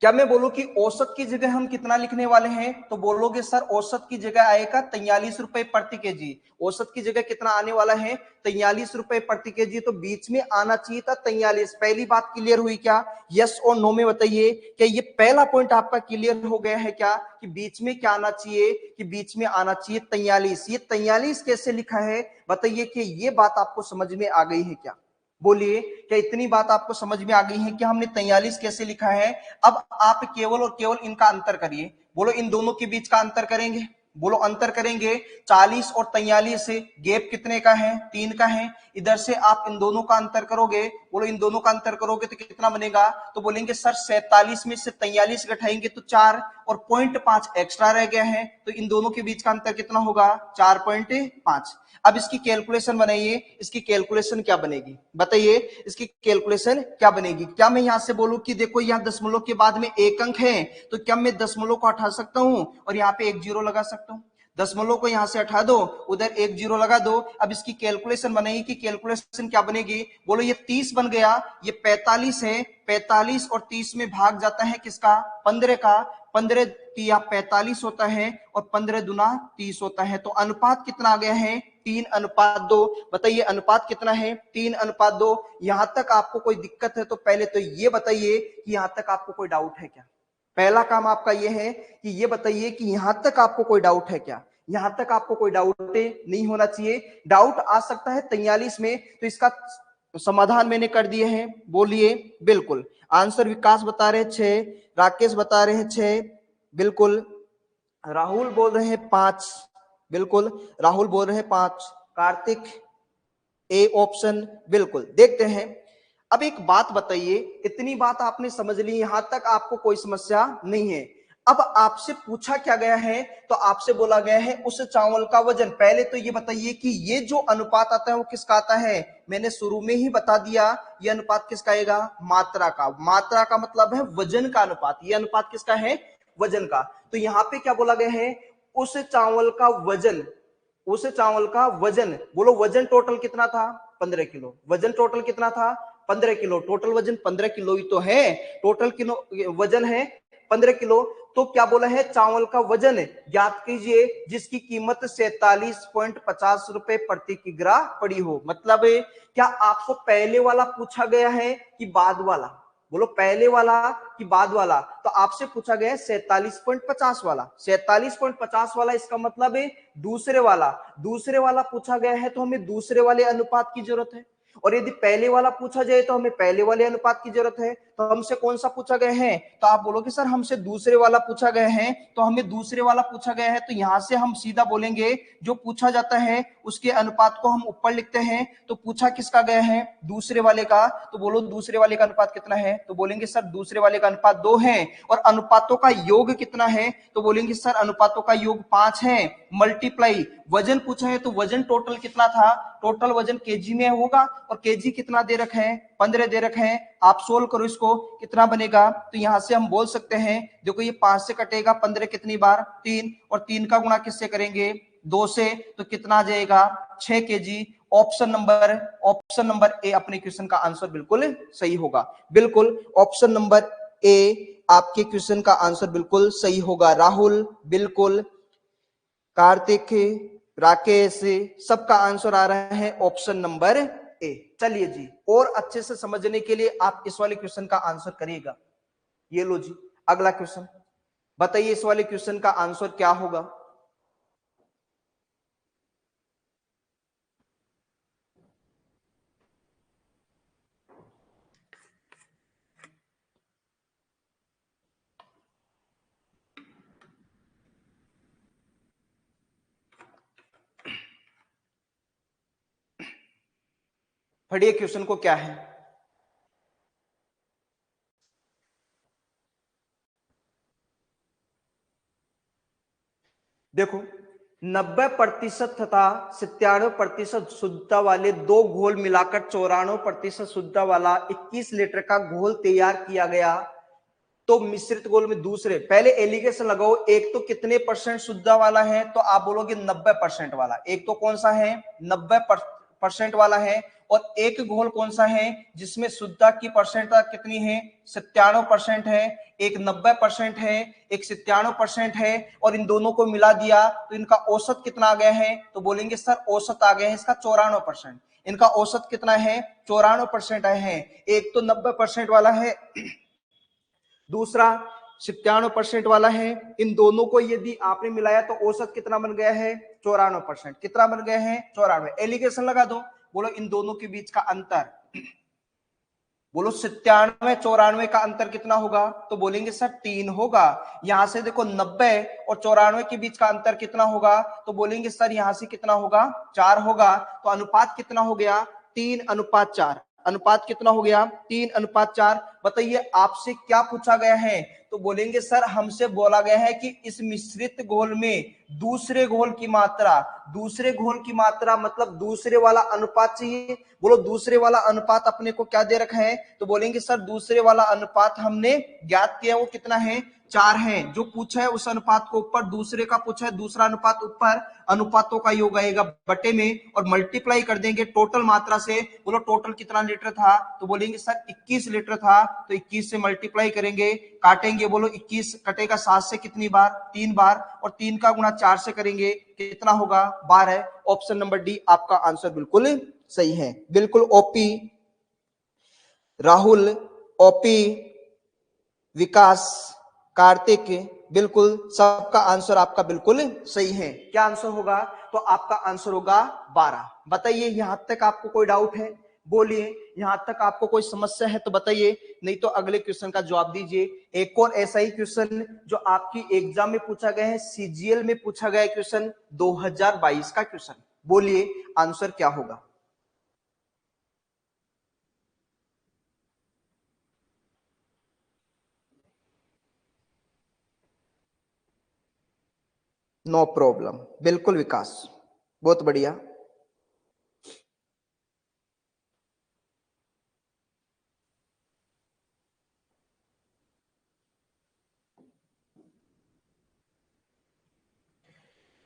क्या मैं बोलूं कि औसत की जगह हम कितना लिखने वाले हैं, तो बोलोगे सर औसत की जगह आएगा 43 रुपए प्रति केजी, औसत की जगह कितना आने वाला है, 43 रुपए प्रति केजी, तो बीच में आना चाहिए था 43। पहली बात क्लियर हुई क्या, यस और नो में बताइए, क्या ये पहला पॉइंट आपका क्लियर हो गया है क्या, कि बीच में क्या आना चाहिए, कि बीच में आना चाहिए 43। ये 43 कैसे लिखा है बताइए, कि ये बात आपको समझ में आ गई है क्या, बोलिए क्या इतनी बात आपको समझ में आ गई है कि हमने 43 कैसे लिखा है। अब आप केवल और केवल इनका अंतर करिए, बोलो इन दोनों के बीच का अंतर करेंगे, बोलो अंतर करेंगे, 40 और 43 से गैप कितने का है, 3 का है। इधर से आप इन दोनों का अंतर करोगे, बोलो इन दोनों का अंतर करोगे तो कितना बनेगा, तो बोलेंगे सर 47 में से 43 घटाएंगे तो 4 और 0.5 एक्स्ट्रा रह गया है, तो इन दोनों के बीच का अंतर कितना होगा, 4.5। अब इसकी कैलकुलेशन बनाइए, इसकी कैलकुलेशन क्या बनेगी बताइए, इसकी कैलकुलेशन क्या बनेगी। क्या मैं यहां से बोलूं कि देखो यहां दशमलव के बाद में एक अंक है, तो क्या मैं दशमलव को हटा सकता हूं और यहाँ पे एक जीरो लगा सकता हूं, दशमलव को यहां से हटा दो, उधर एक जीरो लगा दो। अब इसकी कैलकुलेशन बनेगी कि कैलकुलेशन क्या बनेगी, बोलो ये 30 बन गया, ये 45 है, 45 और 30 में भाग जाता है किसका, 15 का, 15 तिया 45 होता है और 15 दुना 30 होता है। तो अनुपात कितना आ गया है, 3:2। बताइए अनुपात कितना है, 3:2। यहां तक आपको कोई दिक्कत है तो पहले तो ये बताइए कि यहां तक आपको कोई डाउट है क्या। पहला काम आपका ये है कि ये बताइए कि यहां तक आपको कोई डाउट है क्या, यहां तक आपको कोई डाउट नहीं होना चाहिए। डाउट आ सकता है 43 में, तो इसका समाधान मैंने कर दिए हैं, बोलिए। बिल्कुल आंसर विकास बता रहे 6, राकेश बता रहे हैं 6, बिल्कुल राहुल बोल रहे हैं 5, बिल्कुल राहुल बोल रहे हैं 5, कार्तिक ए ऑप्शन, बिल्कुल। देखते हैं, अब एक बात बताइए, इतनी बात आपने समझ ली, यहां तक आपको कोई समस्या नहीं है। अब आपसे पूछा क्या गया है, तो आपसे बोला गया है उस चावल का वजन। पहले तो ये बताइए कि ये जो अनुपात आता है वो किसका आता है, मैंने शुरू में ही बता दिया, ये अनुपात किसका आएगा, मात्रा का। मात्रा का मतलब है वजन का अनुपात, ये अनुपात किसका है, वजन का। तो यहां पे क्या बोला गया है, उस चावल का वजन, उस चावल का वजन, बोलो वजन टोटल कितना था, 15 किलो। वजन टोटल कितना था, 15 किलो। टोटल वजन 15 किलो ही तो है, टोटल किलो वजन है 15 किलो। तो क्या बोला है, चावल का वजन ज्ञात कीजिए जिसकी कीमत 47.50 रुपए प्रति किग्रा पड़ी हो। मतलब क्या आपको पहले वाला पूछा गया है कि बाद वाला, बोलो पहले वाला कि बाद वाला। तो आपसे पूछा गया है 47.50 वाला, 47.50 वाला, इसका मतलब है दूसरे वाला। दूसरे वाला पूछा गया है तो हमें दूसरे वाले अनुपात की जरूरत है, और यदि पहले वाला पूछा जाए तो हमें पहले वाले अनुपात की जरूरत है। तो हमसे कौन सा पूछा गया है, तो आप बोलोगे सर हमसे दूसरे वाला पूछा गया है, तो हमें दूसरे वाला पूछा गया है, तो यहां से हम सीधा बोलेंगे जो पूछा जाता है उसके अनुपात को हम ऊपर लिखते हैं। तो पूछा किसका गया है, दूसरे वाले का। तो बोलो दूसरे वाले का अनुपात कितना है, तो बोलेंगे सर दूसरे वाले का अनुपात 2 है। और अनुपातों का योग कितना है, तो बोलेंगे सर अनुपातों का योग 5 है। मल्टीप्लाई वजन पूछा है तो वजन टोटल कितना था, टोटल वजन केजी में होगा, और केजी कितना दे रखे हैं, 15 दे रखे हैं। आप सोल्व करो इसको, कितना बनेगा, तो यहां से हम बोल सकते हैं, देखो ये 5 से कटेगा 15 कितनी बार, 3, और 3 का गुणा किससे करेंगे, 2 से, तो कितना आ जाएगा, 6 केजी। ऑप्शन नंबर ए अपने क्वेश्चन का आंसर बिल्कुल सही होगा। बिल्कुल ऑप्शन नंबर ए आपके क्वेश्चन का आंसर बिल्कुल सही होगा। राहुल, बिल्कुल कार्तिक, राकेश, सबका आंसर आ रहा है ऑप्शन नंबर ए। चलिए जी, और अच्छे से समझने के लिए आप इस वाले क्वेश्चन का आंसर करिएगा। ये लो जी अगला क्वेश्चन, बताइए इस वाले क्वेश्चन का आंसर क्या होगा। पढ़िए क्वेश्चन को क्या है। देखो 90% तथा 97% शुद्धता वाले दो घोल मिलाकर 94% शुद्धता वाला 21 लीटर का घोल तैयार किया गया। तो मिश्रित घोल में दूसरे, पहले एलिगेशन लगाओ, एक तो कितने परसेंट शुद्धता वाला है, तो आप बोलोगे 90% वाला। एक तो कौन सा है, 90% वाला है। और एक घोल कौन सा है जिसमें शुद्धता की परसेंटता कितनी है, 97% है। एक 90% है, एक 97% है, और इन दोनों को मिला दिया तो इनका औसत कितना आ गया है, तो बोलेंगे सर औसत आ गया है इसका 94%। इनका औसत कितना है, 94% आए हैं। एक तो 90% वाला है, दूसरा 97% वाला है। इन दोनों को यदि आपने मिलाया तो औसत कितना बन गया है, 94%। कितना बन गया है, 94। एलिगेशन लगा दो, बोलो इन दोनों के बीच का अंतर, बोलो 97 94 का अंतर कितना होगा, तो बोलेंगे सर 3 होगा। यहां से देखो 90 और 94 के बीच का अंतर कितना होगा, तो बोलेंगे सर यहां से कितना होगा, 4 होगा। तो अनुपात कितना हो गया, 3:4। अनुपात कितना हो गया, 3:4। बताइए आपसे क्या पूछा गया है, तो बोलेंगे सर हमसे बोला गया है कि इस मिश्रित घोल में दूसरे घोल की मात्रा मतलब दूसरे वाला अनुपात चाहिए। बोलो दूसरे वाला अनुपात अपने को क्या दे रखा है, तो बोलेंगे सर दूसरे वाला अनुपात हमने ज्ञात किया, वो कितना है 4 है। जो पूछा है उस अनुपात को ऊपर, दूसरे का पूछा है दूसरा अनुपात ऊपर, अनुपातों का योग आएगा बटे में और मल्टीप्लाई कर देंगे टोटल मात्रा से। बोलो टोटल कितना लीटर था, तो बोलेंगे सर 21 लीटर था, तो 21 से मल्टीप्लाई करेंगे, काटेंगे। बोलो 21 कटेगा 7 से कितनी बार, 3 बार, और 3 का गुणा 4 से करेंगे कितना होगा 12। ऑप्शन नंबर डी आपका आंसर बिल्कुल सही है। बिल्कुल ओपी राहुल, ओपी विकास, कार्तिक, बिल्कुल सबका आंसर आपका बिल्कुल सही है। क्या आंसर होगा, तो आपका आंसर होगा 12। बताइए यहां तक आपको कोई डाउट है, बोलिए यहां तक आपको कोई समस्या है तो बताइए, नहीं तो अगले क्वेश्चन का जवाब दीजिए। एक और ऐसा ही क्वेश्चन जो आपकी एग्जाम में पूछा गया है, सीजीएल में पूछा गया क्वेश्चन 2022 का क्वेश्चन, बोलिए आंसर क्या होगा। नो प्रॉब्लम, बिल्कुल विकास, बहुत बढ़िया।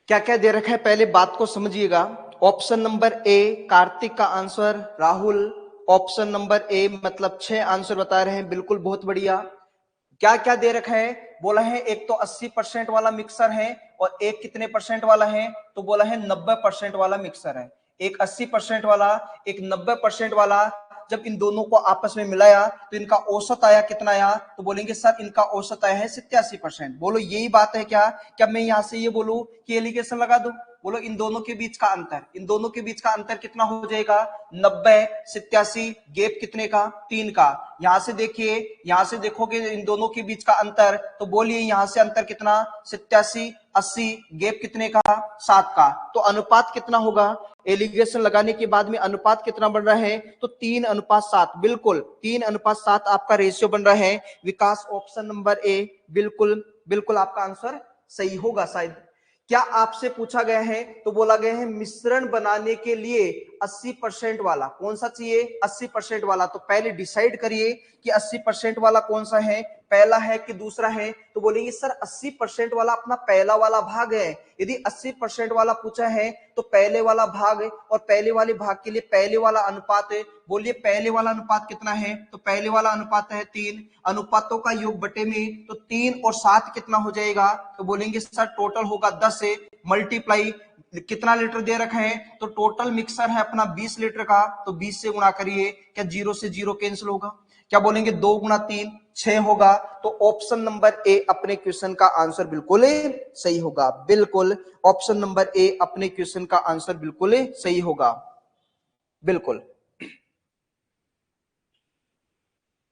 क्या क्या दे रखा है पहले बात को समझिएगा। ऑप्शन नंबर ए कार्तिक का answer, Rahul option number A मतलब 6 आंसर बता रहे हैं, बिल्कुल बहुत बढ़िया। क्या क्या दे रखा है, बोला है एक तो 80% वाला मिक्सर है और एक कितने परसेंट वाला है, तो बोला है 90% वाला मिक्सर है। एक 80% वाला, एक 90% वाला, जब इन दोनों को आपस में मिलाया तो इनका औसत आया कितना आया, तो बोलेंगे सर इनका औसत आया है 87%। बोलो यही बात है क्या, क्या मैं यहां से ये बोलूं कि एलिगेशन लगा दूं। बोलो इन दोनों के बीच का अंतर, इन दोनों के बीच का अंतर कितना हो जाएगा 90, 87, गैप कितने का 3 का। यहां से देखिए, यहां से देखोगे इन दोनों के बीच का अंतर, तो बोलिए यहां से अंतर कितना 87, 80, गैप कितने का 7 का। तो अनुपात कितना होगा, एलिगेशन लगाने के बाद में अनुपात कितना बन रहा है, तो 3:7, बिल्कुल 3:7 आपका रेशियो बन रहा है। विकास ऑप्शन नंबर ए बिल्कुल बिल्कुल आपका आंसर सही होगा शायद। क्या आपसे पूछा गया है, तो बोला गया है मिश्रण बनाने के लिए 80% वाला कौन सा चाहिए, 80% वाला। तो पहले डिसाइड करिए कि 80% वाला कौन सा है, पहला है कि दूसरा है। तो बोलेंगे सर 80% वाला अपना पहला वाला भाग है। यदि 80% वाला पूछा है तो पहले वाला भाग, और पहले वाले भाग के लिए पहले वाला अनुपात है। बोलिए पहले वाला अनुपात कितना है, तो पहले वाला अनुपात है 3, अनुपातों का योग बटे में, तो 3 और 7 कितना हो जाएगा, तो बोलेंगे सर टोटल होगा 10 से मल्टीप्लाई कितना लीटर दे रखा है, तो टोटल मिक्सर है अपना 20 लीटर का, तो 20 से गुणा करिए, क्या 0 से 0 कैंसिल होगा, क्या बोलेंगे 2 गुणा 3 6 होगा। तो ऑप्शन नंबर ए अपने क्वेश्चन का आंसर बिल्कुल सही होगा। बिल्कुल ऑप्शन नंबर ए अपने क्वेश्चन का आंसर बिल्कुल सही होगा। बिल्कुल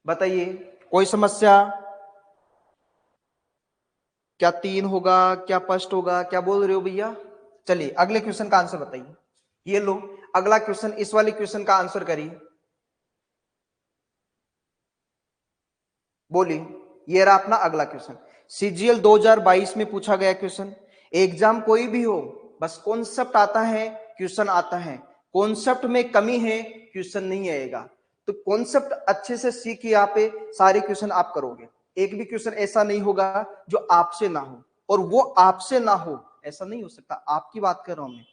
बताइए कोई समस्या, क्या 3 होगा, क्या फर्स्ट होगा, क्या बोल रहे हो भैया। चलिए अगले क्वेश्चन का आंसर बताइए। ये लो अगला क्वेश्चन, इस वाले क्वेश्चन का आंसर करिए, बोलिए। ये रहा अपना अगला क्वेश्चन, सीजीएल 2022 में पूछा गया क्वेश्चन। एग्जाम कोई भी हो, बस कॉन्सेप्ट आता है क्वेश्चन आता है, कॉन्सेप्ट में कमी है क्वेश्चन नहीं आएगा। तो कॉन्सेप्ट अच्छे से सीखिए, यहाँ पे सारे क्वेश्चन आप करोगे। एक भी क्वेश्चन ऐसा नहीं होगा जो आपसे ना हो, और वो आपसे ना हो ऐसा नहीं हो सकता। आपकी बात कर रहा हूं मैं,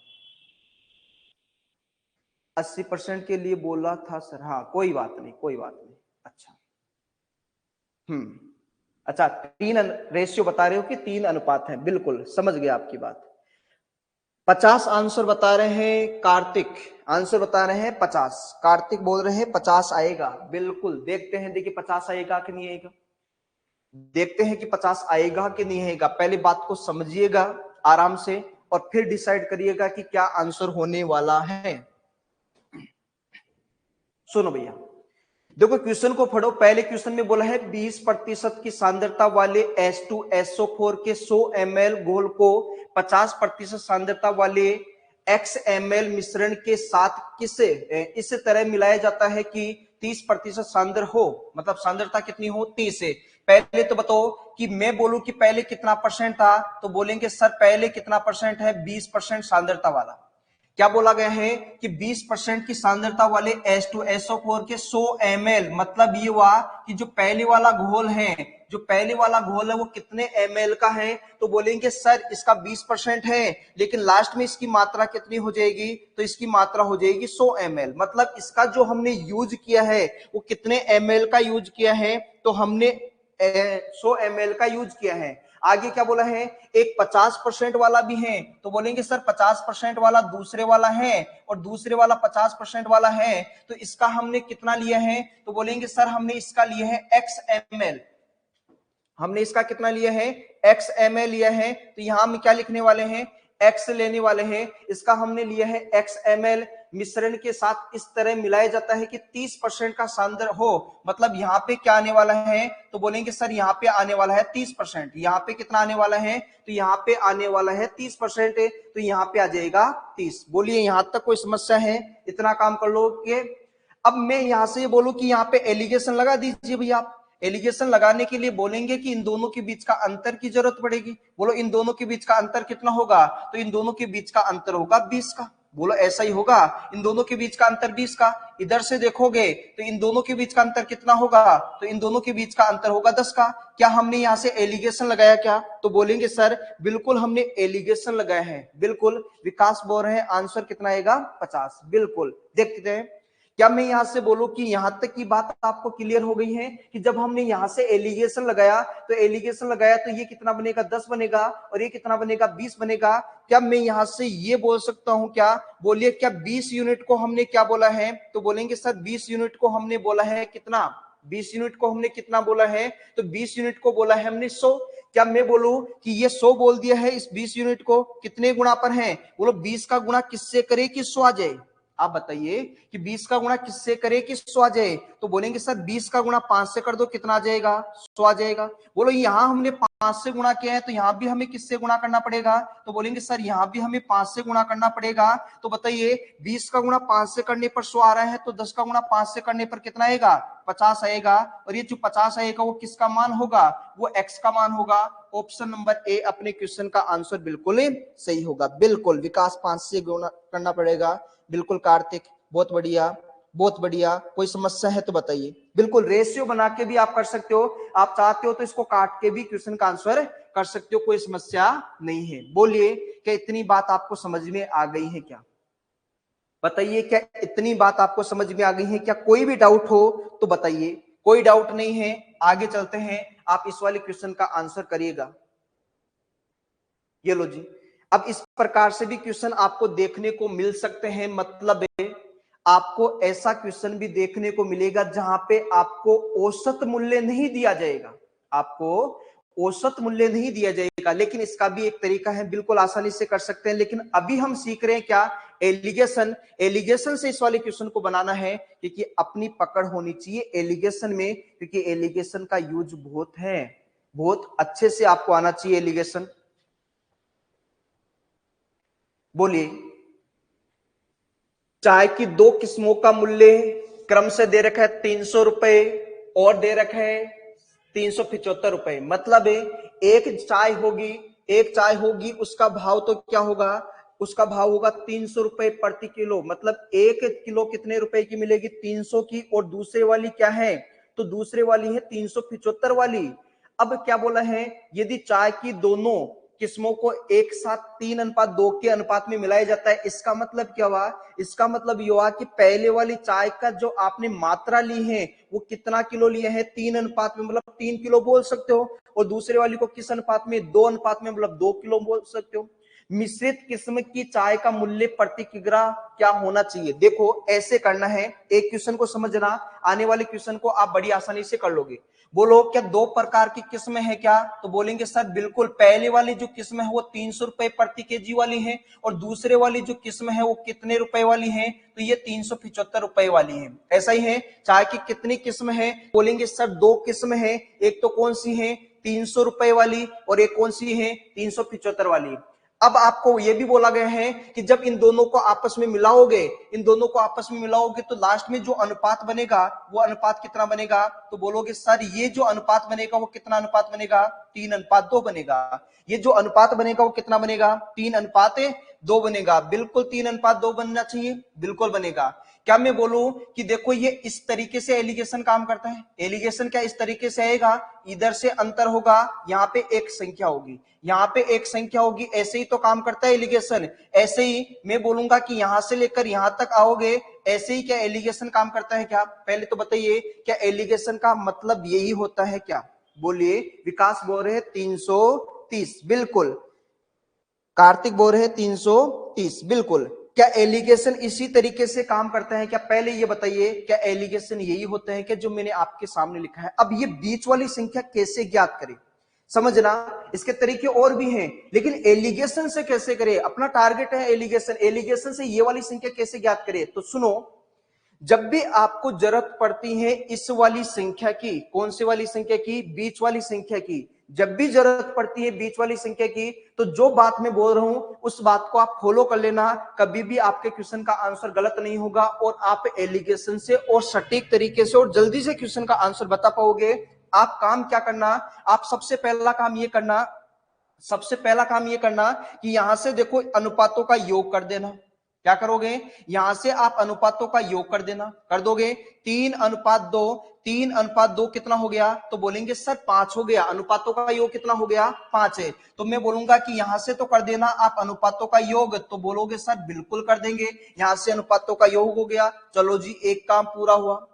80% के लिए बोला था सर, हाँ कोई बात नहीं कोई बात नहीं। अच्छा अच्छा 3 रेशियो बता रहे हो कि 3 अनुपात है, बिल्कुल समझ गया आपकी बात। 50 आंसर बता रहे हैं कार्तिक, आंसर बता रहे हैं 50, कार्तिक बोल रहे हैं 50 आएगा। बिल्कुल देखते हैं, देखिए 50 आएगा कि नहीं आएगा, देखते हैं कि 50 आएगा कि नहीं आएगा। पहले बात को समझिएगा आराम से और फिर डिसाइड करिएगा कि क्या आंसर होने वाला है। सुनो भैया, देखो क्वेश्चन को पढ़ो। पहले क्वेश्चन में बोला है 20% की सांद्रता वाले H2SO4 के 100 ml घोल को 50% सांद्रता वाले x ml मिश्रण के साथ किसे इस तरह मिलाया जाता है कि 30% सांद्र हो, मतलब सांद्रता कितनी हो 30 से। पहले तो बताओ कि मैं बोलूं कि पहले कितना परसेंट था, तो बोलेंगे सर पहले कितना परसेंट है, 20% सांद्रता वाला। क्या बोला गया है कि 20% की सांद्रता वाले H2SO4 के 100 ml, मतलब ये हुआ कि जो पहले वाला घोल है, जो पहले वाला घोल है वो कितने ml का है, तो बोलेंगे सर इसका 20% है, लेकिन लास्ट में इसकी मात्रा कितनी हो जाएगी, तो इसकी मात्रा हो जाएगी 100 ml। मतलब इसका जो हमने यूज किया है वो कितने ml का यूज किया है, तो हमने 100 ml का यूज किया है। आगे क्या बोला है, एक 50% वाला भी है, तो बोलेंगे सर 50% वाला दूसरे वाला है और दूसरे वाला 50% वाला है, तो इसका हमने कितना लिया है, तो बोलेंगे सर हमने इसका लिया है x ml। हमने इसका कितना लिया है, x ml लिया है, तो यहां हम क्या लिखने वाले हैं, x लेने वाले हैं। इसका हमने लिया है x ml, मिश्रण के साथ इस तरह मिलाया जाता है कि 30% का सांद्र हो, मतलब यहाँ पे क्या आने वाला है, तो बोलेंगे सर यहाँ पे आने वाला है 30%। यहाँ पे कितना आने वाला है, तो यहाँ पे आने वाला है 30%, तो यहाँ पे आ जाएगा 30। बोलिए यहां तक कोई समस्या है, इतना काम कर लो कि अब मैं यहां से बोलूं कि यहाँ पे एलिगेशन लगा दीजिए भैया। आप एलिगेशन लगाने के लिए बोलेंगे कि इन दोनों के बीच का अंतर की जरूरत पड़ेगी। बोलो इन दोनों के बीच का अंतर कितना होगा, तो इन दोनों के बीच का अंतर होगा 20 का। बोलो ऐसा ही होगा, इन दोनों के बीच का अंतर 20 का। इधर से देखोगे तो इन दोनों के बीच का अंतर कितना होगा, तो इन दोनों के बीच का अंतर होगा 10 का। क्या हमने यहां से एलिगेशन लगाया क्या, तो बोलेंगे सर बिल्कुल हमने एलिगेशन लगाया है। बिल्कुल विकास बोल रहे हैं, आंसर कितना आएगा 50। बिल्कुल देखते हैं। क्या मैं यहां से बोलूं कि यहां तक की बात आपको क्लियर हो गई है कि जब हमने यहां से एलिगेशन लगाया, तो एलिगेशन लगाया तो ये कितना बनेगा 10 बनेगा और ये कितना बनेगा 20 बनेगा। क्या मैं यहां से ये बोल सकता हूं, क्या बोलिए, क्या 20 यूनिट को हमने क्या बोला है, तो बोलेंगे सर 20 यूनिट को हमने बोला है कितना, 20 यूनिट को हमने कितना बोला है, तो 20 यूनिट को बोला है हमने 100। क्या मैं बोलूं कि ये 100 बोल दिया है, इस 20 यूनिट को कितने गुणा पर है, बोलो 20 का गुणा किससे करे कि 100 आ जाए। आप बताइए कि 20 का गुणा किससे करे कि 100 आ जाए, तो बोलेंगे सर 20 का गुणा 5 से कर दो, कितना आ जाएगा 100 आ जाएगा। बोलो यहां हमने 5 से गुणा किया है, तो यहां भी हमें किससे गुणा करना पड़ेगा, तो बोलेंगे सर यहां भी हमें 5 से गुणा करना पड़ेगा। तो बताइए 20 का गुणा 5 से करने पर 100 आ रहा है, तो 10 का गुणा 5 से करने पर कितना आएगा 50 आएगा। और ये जो 50 आएगा वो किसका मान होगा, वो x का मान होगा। ऑप्शन नंबर ए अपने क्वेश्चन का आंसर बिल्कुल सही होगा। बिल्कुल विकास 5 से गुणा करना पड़ेगा। बिल्कुल कार्तिक बहुत बढ़िया, बहुत बढ़िया। कोई समस्या है तो बताइए। बिल्कुल रेशियो बना के भी आप कर सकते हो, आप चाहते हो तो इसको काट के भी क्वेश्चन का आंसर कर सकते हो, कोई समस्या नहीं है। बोलिए क्या इतनी बात आपको समझ में आ गई है क्या, बताइए क्या इतनी बात आपको समझ में आ गई है क्या, कोई भी डाउट हो तो बताइए। कोई डाउट नहीं है, आगे चलते हैं। आप इस वाले क्वेश्चन का आंसर करिएगा। ये लो जी, अब इस प्रकार से भी क्वेश्चन आपको देखने को मिल सकते हैं। मतलब आपको ऐसा क्वेश्चन भी देखने को मिलेगा जहां पे आपको औसत मूल्य नहीं दिया जाएगा, आपको औसत मूल्य नहीं दिया जाएगा, लेकिन इसका भी एक तरीका है, बिल्कुल आसानी से कर सकते हैं। लेकिन अभी हम सीख रहे हैं क्या, एलिगेशन। एलिगेशन से इस वाले क्वेश्चन को बनाना है, क्योंकि अपनी पकड़ होनी चाहिए एलिगेशन में, क्योंकि एलिगेशन का यूज बहुत है, बहुत अच्छे से आपको आना चाहिए एलिगेशन। बोलिए चाय की दो किस्मों का मूल्य क्रम से दे रखा है 300 रुपए और दे रखा है 375 रुपए। मतलब एक चाय होगी, एक चाय होगी, उसका भाव तो क्या होगा, उसका भाव होगा 300 रुपए प्रति किलो। मतलब 1 किलो कितने रुपए की मिलेगी 300 की, और दूसरे वाली क्या है, तो दूसरे वाली है 375 वाली। अब क्या बोला है, यदि चाय की दोनों किस्मों को एक साथ 3:2 के अनुपात में मिलाया जाता है, इसका मतलब क्या हुआ, इसका मतलब ये हुआ कि पहले वाली चाय का जो आपने मात्रा ली है वो कितना किलो लिए है 3 अनुपात में, मतलब 3 किलो बोल सकते हो, और दूसरे वाली को किस अनुपात में 2 अनुपात में, मतलब 2 किलो बोल सकते हो। मिश्रित किस्म की चाय का मूल्य प्रति किग्रा क्या होना चाहिए। देखो ऐसे करना है, एक क्वेश्चन को समझना, आने वाले क्वेश्चन को आप बड़ी आसानी से कर लोगे। बोलो क्या दो प्रकार की किस्में हैं क्या, तो बोलेंगे सर बिल्कुल, पहले वाली जो किस्म है वो 300 रुपए प्रति केजी वाली है, और दूसरे वाली जो किस्म है वो कितने रुपए वाली है, तो ये 375 रुपए वाली है। ऐसा ही है, चाय की कितनी किस्म है, बोलेंगे सर दो किस्म है, एक तो कौन सी है 300 रुपए वाली, और एक कौन सी है 375 वाली। अब आपको यह भी बोला गया है कि जब इन दोनों को आपस में मिलाओगे, इन दोनों को आपस में मिलाओगे तो लास्ट में जो अनुपात बनेगा वो अनुपात कितना बनेगा? तो बोलोगे सर ये जो अनुपात बनेगा वो कितना अनुपात बनेगा? 3:2 बनेगा। ये जो अनुपात बनेगा वो कितना बनेगा? 3:2 बनेगा। बिल्कुल 3:2 बनना चाहिए, बिल्कुल बनेगा। क्या मैं बोलूं कि देखो ये इस तरीके से एलिगेशन काम करता है? एलिगेशन क्या इस तरीके से आएगा, इधर से अंतर होगा, यहाँ पे एक संख्या होगी, यहाँ पे एक संख्या होगी, ऐसे ही तो काम करता है एलिगेशन। ऐसे ही मैं बोलूंगा कि यहां से लेकर यहां तक आओगे, ऐसे ही क्या एलिगेशन काम करता है क्या? पहले तो बताइए क्या एलिगेशन का मतलब यही होता है क्या? बोलिए। विकास बोल रहे 330, बिल्कुल। कार्तिक बोल रहे 330, बिल्कुल। क्या एलिगेशन इसी तरीके से काम करता है क्या? पहले ये बताइए क्या एलिगेशन यही होता है क्या जो मैंने आपके सामने लिखा है? अब ये बीच वाली संख्या कैसे ज्ञात करें, समझना, इसके तरीके और भी हैं, लेकिन एलिगेशन से कैसे करें? अपना टारगेट है एलिगेशन। एलिगेशन से ये वाली संख्या कैसे ज्ञात करें? तो सुनो, जब भी आपको जरूरत पड़ती है इस वाली संख्या की, कौन सी वाली संख्या की? बीच वाली संख्या की। जब भी जरूरत पड़ती है बीच वाली संख्या की, तो जो बात मैं बोल रहा हूं उस बात को आप फॉलो कर लेना, कभी भी आपके क्वेश्चन का आंसर गलत नहीं होगा और आप एलिगेशन से और सटीक तरीके से और जल्दी से क्वेश्चन का आंसर बता पाओगे। आप काम क्या करना, आप सबसे पहला काम ये करना, सबसे पहला काम ये करना कि यहां से देखो अनुपातों का योग कर देना। क्या करोगे? यहां से आप अनुपातों का योग कर देना, कर दोगे। 3:2, 3:2 कितना हो गया? तो बोलेंगे सर 5 हो गया। अनुपातों का योग कितना हो गया? 5 है। तो मैं बोलूंगा कि यहां से तो कर देना आप अनुपातों का योग, तो बोलोगे सर बिल्कुल कर देंगे। यहां से अनुपातों का योग हो गया, चलो जी एक काम पूरा हुआ।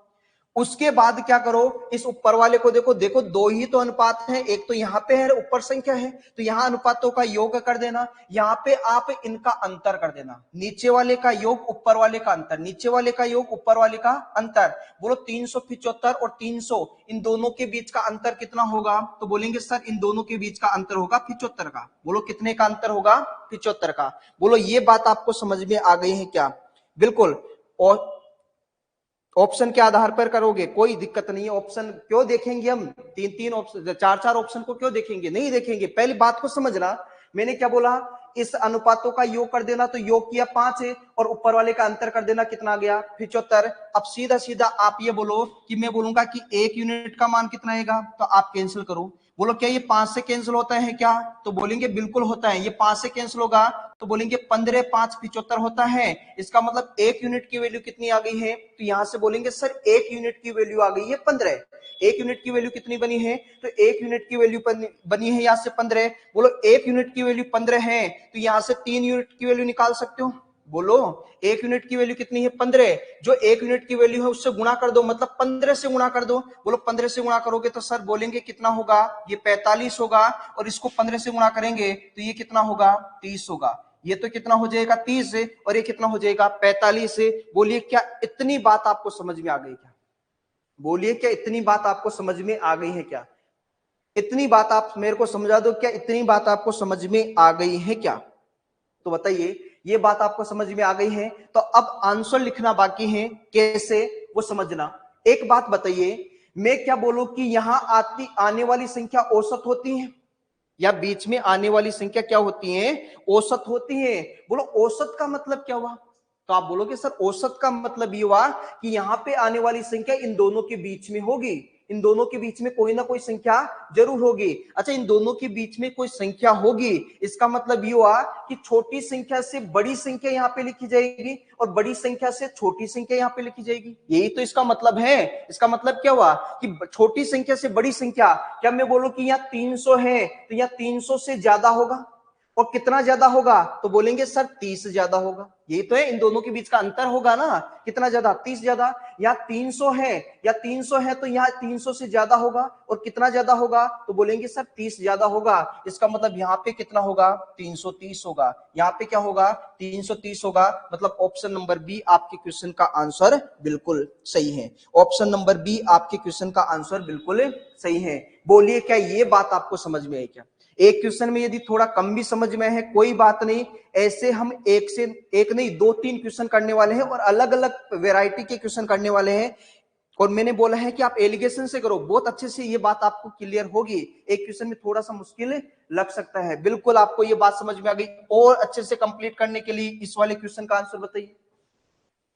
उसके बाद क्या करो, इस ऊपर वाले को देखो, देखो दो ही तो अनुपात है, एक तो यहाँ पे है ऊपर संख्या है, तो यहाँ अनुपातों का योग कर देना। यहाँ पे आप इनका अंतर कर देना, नीचे वाले का योग ऊपर वाले का अंतर, नीचे वाले का योग ऊपर वाले का अंतर। बोलो 375 और 300, इन दोनों के बीच का अंतर कितना होगा? तो बोलेंगे सर इन दोनों के बीच का अंतर होगा 75 का। बोलो कितने का अंतर होगा? 75 का। बोलो ये बात आपको समझ में आ गई है क्या? बिल्कुल। और ऑप्शन के आधार पर करोगे कोई दिक्कत नहीं है। ऑप्शन क्यों देखेंगे हम? तीन तीन ऑप्शन, चार चार ऑप्शन को क्यों देखेंगे? नहीं देखेंगे। पहली बात को समझना, मैंने क्या बोला, इस अनुपातों का योग कर देना, तो योग किया 5 है और ऊपर वाले का अंतर कर देना, कितना गया? 75। अब सीधा सीधा आप ये बोलो कि मैं बोलूंगा कि 1 यूनिट का मान कितना आएगा, तो आप कैंसिल करो। बोलो क्या ये 5 से कैंसिल होता है क्या? तो बोलेंगे बिल्कुल होता है। ये 5 से कैंसिल होगा तो बोलेंगे 15 5 75 होता है। इसका मतलब 1 यूनिट की वैल्यू कितनी आ गई है? तो यहां से बोलेंगे सर 1 यूनिट की वैल्यू आ गई है 15। 1 यूनिट की वैल्यू कितनी बनी है? तो 1 यूनिट की वैल्यू बनी है यहां से 15। बोलो 1 यूनिट की वैल्यू 15 है, तो यहां से 3 यूनिट की वैल्यू निकाल सकते हो। बोलो 1 यूनिट की वैल्यू कितनी है? 15। जो 1 यूनिट की वैल्यू है उससे गुणा कर दो, मतलब 15 से गुणा कर दो। बोलो 15 से गुणा करोगे तो सर बोलेंगे कितना होगा? ये 45 होगा, और इसको 15 से गुणा करेंगे तो ये कितना होगा? 30 होगा। ये तो कितना हो जाएगा? 30 है, और ये कितना हो जाएगा? 45 है। बोलिए क्या इतनी बात आपको समझ में आ गई क्या? बोलिए क्या इतनी बात आपको समझ में आ गई है क्या? इतनी बात आप मेरे को समझा दो, क्या इतनी बात आपको समझ में आ गई है क्या? तो बताइए ये बात आपको समझ में आ गई है। तो अब आंसर लिखना बाकी है, कैसे वो समझना। एक बात बताइए, मैं क्या बोलूं कि यहां आने वाली संख्या औसत होती है, या बीच में आने वाली संख्या क्या होती है? औसत होती है। बोलो औसत का मतलब क्या हुआ? तो आप बोलोगे सर औसत का मतलब ये हुआ कि यहां पे आने वाली संख्या इन दोनों के बीच में होगी, इन दोनों के बीच में कोई ना कोई संख्या जरूर होगी। अच्छा इन दोनों के बीच में कोई संख्या होगी, इसका मतलब ये हुआ कि छोटी संख्या से बड़ी संख्या यहां पे लिखी जाएगी और बड़ी संख्या से छोटी संख्या यहां पे लिखी जाएगी। यही तो इसका मतलब है। इसका मतलब क्या हुआ कि छोटी संख्या से बड़ी संख्या, क्या मैं बोलूं कि यहाँ 300 है तो यहाँ 300 से ज्यादा होगा, और कितना ज्यादा होगा? तो बोलेंगे सर 30 ज्यादा होगा। यही तो है, इन दोनों के बीच का अंतर होगा ना, कितना ज्यादा? 30 ज्यादा। यहाँ 300 है, या 300 है तो यहाँ 300 से ज्यादा होगा, और कितना ज्यादा होगा? तो बोलेंगे सर 30 ज्यादा होगा। इसका मतलब यहाँ पे कितना होगा? 330 होगा। यहाँ पे क्या होगा? 330 होगा। मतलब ऑप्शन नंबर बी आपके क्वेश्चन का आंसर बिल्कुल सही है। ऑप्शन नंबर बी आपके क्वेश्चन का आंसर बिल्कुल सही है। बोलिए क्या ये बात आपको समझ में आई क्या? एक क्वेश्चन में यदि थोड़ा कम भी समझ में है कोई बात नहीं, ऐसे हम एक से एक नहीं 2-3 क्वेश्चन करने वाले हैं, और अलग अलग वैरायटी के क्वेश्चन करने वाले हैं। और मैंने बोला है कि आप एलिगेशन से करो, बहुत अच्छे से ये बात आपको क्लियर होगी। एक क्वेश्चन में थोड़ा सा मुश्किल लग सकता है, बिल्कुल आपको ये बात समझ में आ गई। और अच्छे से कंप्लीट करने के लिए इस वाले क्वेश्चन का आंसर बताइए,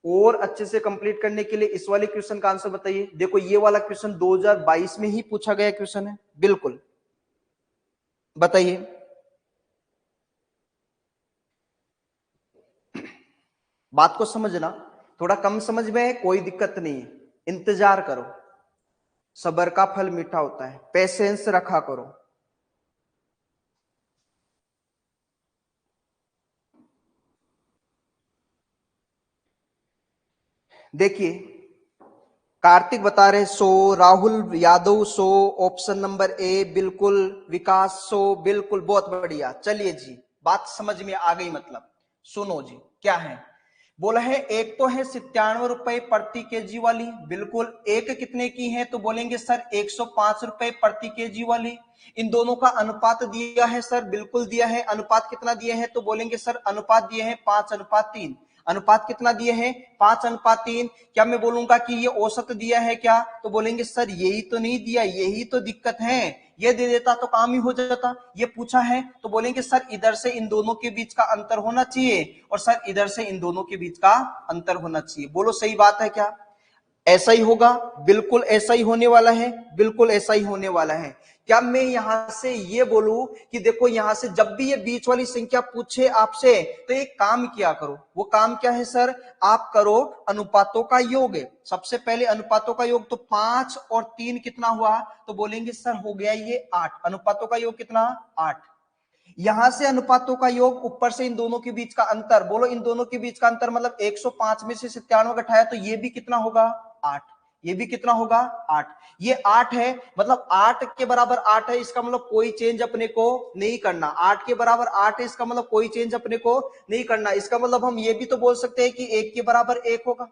और अच्छे से कंप्लीट करने के लिए इस वाले क्वेश्चन का आंसर बताइए। देखो ये वाला क्वेश्चन 2022 में ही पूछा गया क्वेश्चन है, बिल्कुल बताइए। बात को समझना, थोड़ा कम समझ में है कोई दिक्कत नहीं है, इंतजार करो, सब्र का फल मीठा होता है, पेशेंस रखा करो। देखिए कार्तिक बता रहे 100, Rahul Yadav 100, option number A बिल्कुल, विकास 100, बिल्कुल बहुत बढ़िया। चलिए जी बात समझ में आ गई, मतलब सुनो जी क्या है बोला है। एक तो है 97 रुपए प्रति केजी वाली, बिल्कुल। एक कितने की है तो बोलेंगे सर 105 रुपए प्रति केजी वाली। इन दोनों का अनुपात दिया है सर, बिल्कुल दिया है। अनुपात कितना दिया है तो बोलेंगे सर अनुपात दिए हैं 5:3। अनुपात कितना दिए हैं 5:3। क्या मैं बोलूंगा कि ये औसत दिया है क्या तो बोलेंगे सर यही तो नहीं दिया, यही तो दिक्कत है। ये दे देता तो काम ही हो जाता। ये पूछा है तो बोलेंगे सर इधर से इन दोनों के बीच का अंतर होना चाहिए, और सर इधर से इन दोनों के बीच का अंतर होना चाहिए। बोलो सही बात है क्या? ऐसा ही होगा, बिल्कुल ऐसा ही होने वाला है, बिल्कुल ऐसा ही होने वाला है। क्या मैं यहां से ये बोलूं कि देखो यहां से जब भी ये बीच वाली संख्या पूछे आपसे तो एक काम किया करो, वो काम क्या है सर? आप करो अनुपातों का योग। सबसे पहले अनुपातों का योग, तो 5 और 3 कितना हुआ तो बोलेंगे सर हो गया ये 8। अनुपातों का योग कितना? 8। यहां से अनुपातों का योग, ऊपर से इन दोनों के बीच का अंतर, बोलो इन दोनों के बीच का अंतर मतलब 105 में से 97 घटाया तो ये भी कितना होगा? 8। ये भी कितना होगा? 8। ये 8 है, मतलब 8 के बराबर 8 है, इसका मतलब कोई चेंज अपने को नहीं करना। 8 के बराबर 8 है, इसका मतलब कोई चेंज अपने को नहीं करना। इसका मतलब हम ये भी तो बोल सकते हैं कि 1 के बराबर 1 होगा,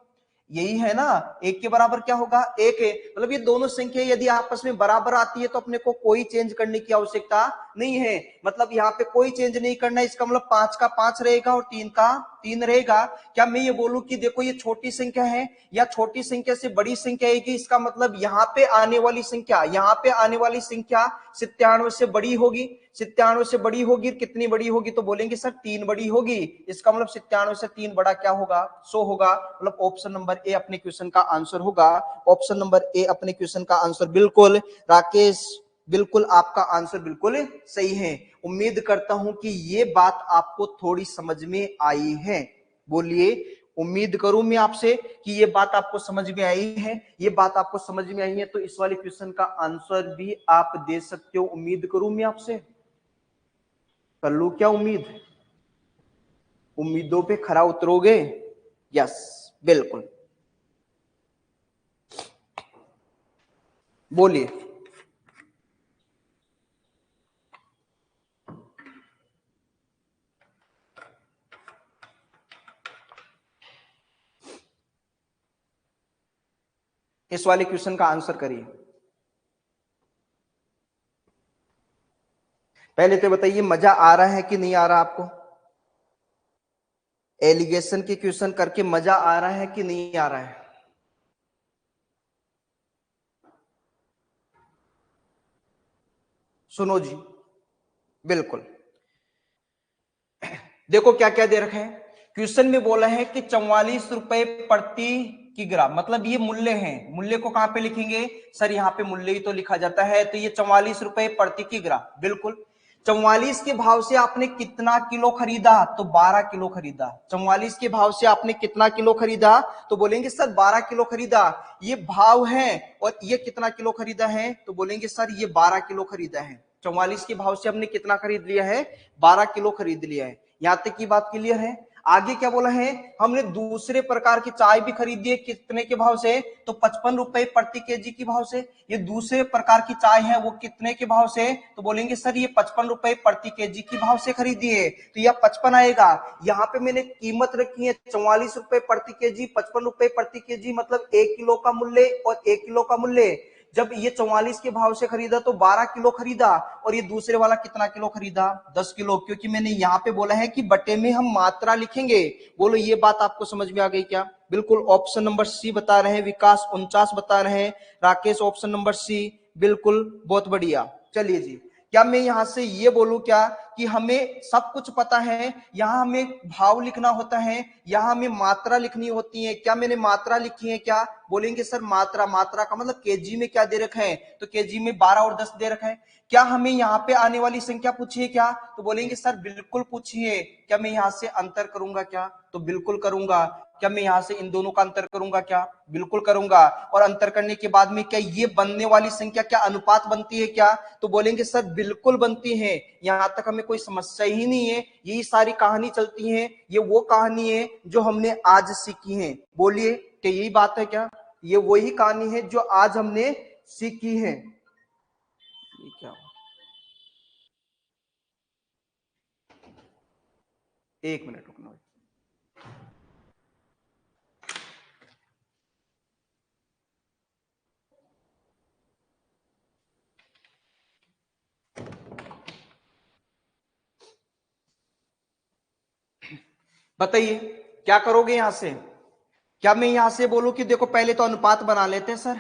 यही है ना। 1 के बराबर क्या होगा? 1 है। मतलब ये दोनों संख्या यदि आपस में बराबर आती है तो अपने को कोई चेंज करने की आवश्यकता नहीं है, मतलब यहाँ पे कोई चेंज नहीं करना है। इसका मतलब 5 का 5 रहेगा और 3 का 3 रहेगा। क्या मैं ये बोलूं कि देखो ये छोटी संख्या है या छोटी संख्या से बड़ी संख्या आएगी, इसका मतलब यहाँ पे आने वाली संख्या, यहाँ पे आने वाली संख्या 97 से बड़ी होगी। 97 से बड़ी होगी, कितनी बड़ी होगी तो बोलेंगे सर 3 बड़ी होगी। इसका मतलब 97 से 3 बड़ा क्या होगा? 100 होगा। मतलब ऑप्शन नंबर ए अपने क्वेश्चन का आंसर होगा। ऑप्शन नंबर ए अपने क्वेश्चन का आंसर, बिल्कुल राकेश, बिल्कुल आपका आंसर बिल्कुल सही है। उम्मीद करता हूं कि ये बात आपको थोड़ी समझ में आई है। बोलिए, उम्मीद करूं मैं आपसे कि ये बात आपको समझ में आई है। ये बात आपको समझ में आई है तो इस वाले क्वेश्चन का आंसर भी आप दे सकते हो। उम्मीद करूं मैं आपसे, कर लू क्या उम्मीद? उम्मीदों पे खरा उतरोगे? यस, बिल्कुल, बोलिए। इस वाले क्वेश्चन का आंसर करिए। पहले तो बताइए मजा आ रहा है कि नहीं आ रहा आपको? एलिगेशन के क्वेश्चन करके मजा आ रहा है कि नहीं आ रहा है? सुनो जी, बिल्कुल देखो क्या क्या दे रखे हैं क्वेश्चन में। बोला है कि 44 रुपए प्रति किग्रा, मतलब ये मूल्य है। मूल्य को कहां पे लिखेंगे सर? यहाँ पे मूल्य ही तो लिखा जाता है। तो ये 44 रुपए प्रति किग्रा, बिल्कुल। 44 के भाव से आपने कितना किलो खरीदा तो 12 किलो खरीदा। 44 के भाव से आपने कितना किलो खरीदा तो बोलेंगे सर 12 किलो खरीदा। ये भाव है, और ये कितना किलो खरीदा है तो बोलेंगे सर ये 12 किलो खरीदा है। 44 के भाव से हमने कितना खरीद लिया है? 12 किलो खरीद लिया है। यहां तक की बात क्लियर है? आगे क्या बोला है? हमने दूसरे प्रकार की चाय भी खरीदी है, कितने के भाव से? तो 55 रुपए प्रति केजी के भाव से। ये दूसरे प्रकार की चाय है, वो कितने के भाव से? तो बोलेंगे सर ये 55 रुपए प्रति केजी के भाव से खरीदी है, तो यह 55 आएगा। यहाँ पे मैंने कीमत रखी है 44 रुपए प्रति केजी, 55 रुपए प्रति केजी, मतलब 1 किलो का मूल्य और 1 किलो का मूल्य। जब ये 44 के भाव से खरीदा तो 12 किलो खरीदा, और ये दूसरे वाला कितना किलो खरीदा? 10 किलो, क्योंकि मैंने यहाँ पे बोला है कि बटे में हम मात्रा लिखेंगे। बोलो ये बात आपको समझ में आ गई क्या? बिल्कुल ऑप्शन नंबर सी बता रहे हैं, विकास 49 बता रहे हैं, राकेश ऑप्शन नंबर सी, बिल्कुल बहुत बढ़िया। चलिए जी, क्या मैं यहां से ये बोलूं क्या कि हमें सब कुछ पता है, यहां हमें भाव लिखना होता है, यहां हमें मात्रा लिखनी होती है, क्या मैंने मात्रा लिखी है क्या? बोलेंगे सर मात्रा, मात्रा का मतलब केजी में क्या दे रखा है, तो केजी में 12 और 10 दे रखा है। क्या हमें यहाँ पे आने वाली संख्या पूछी है क्या? तो बोलेंगे सर बिल्कुल पूछी है। क्या मैं यहाँ से अंतर करूंगा क्या? तो बिल्कुल करूंगा। क्या मैं यहाँ से इन दोनों का अंतर करूंगा क्या? बिल्कुल करूंगा। और अंतर करने के बाद में क्या ये बनने वाली संख्या क्या अनुपात बनती है क्या? तो बोलेंगे सर बिल्कुल बनती है। यहां तक हमें कोई समस्या ही नहीं है, यही सारी कहानी चलती है, ये वो कहानी है जो हमने आज सीखी है। बोलिए कि यही बात है क्या? ये वही कहानी है जो आज हमने सीखी है। ये क्या हुआ? एक मिनट रुकना। बताइए क्या करोगे यहां से? क्या मैं यहां से बोलूं कि देखो पहले तो अनुपात बना लेते हैं सर,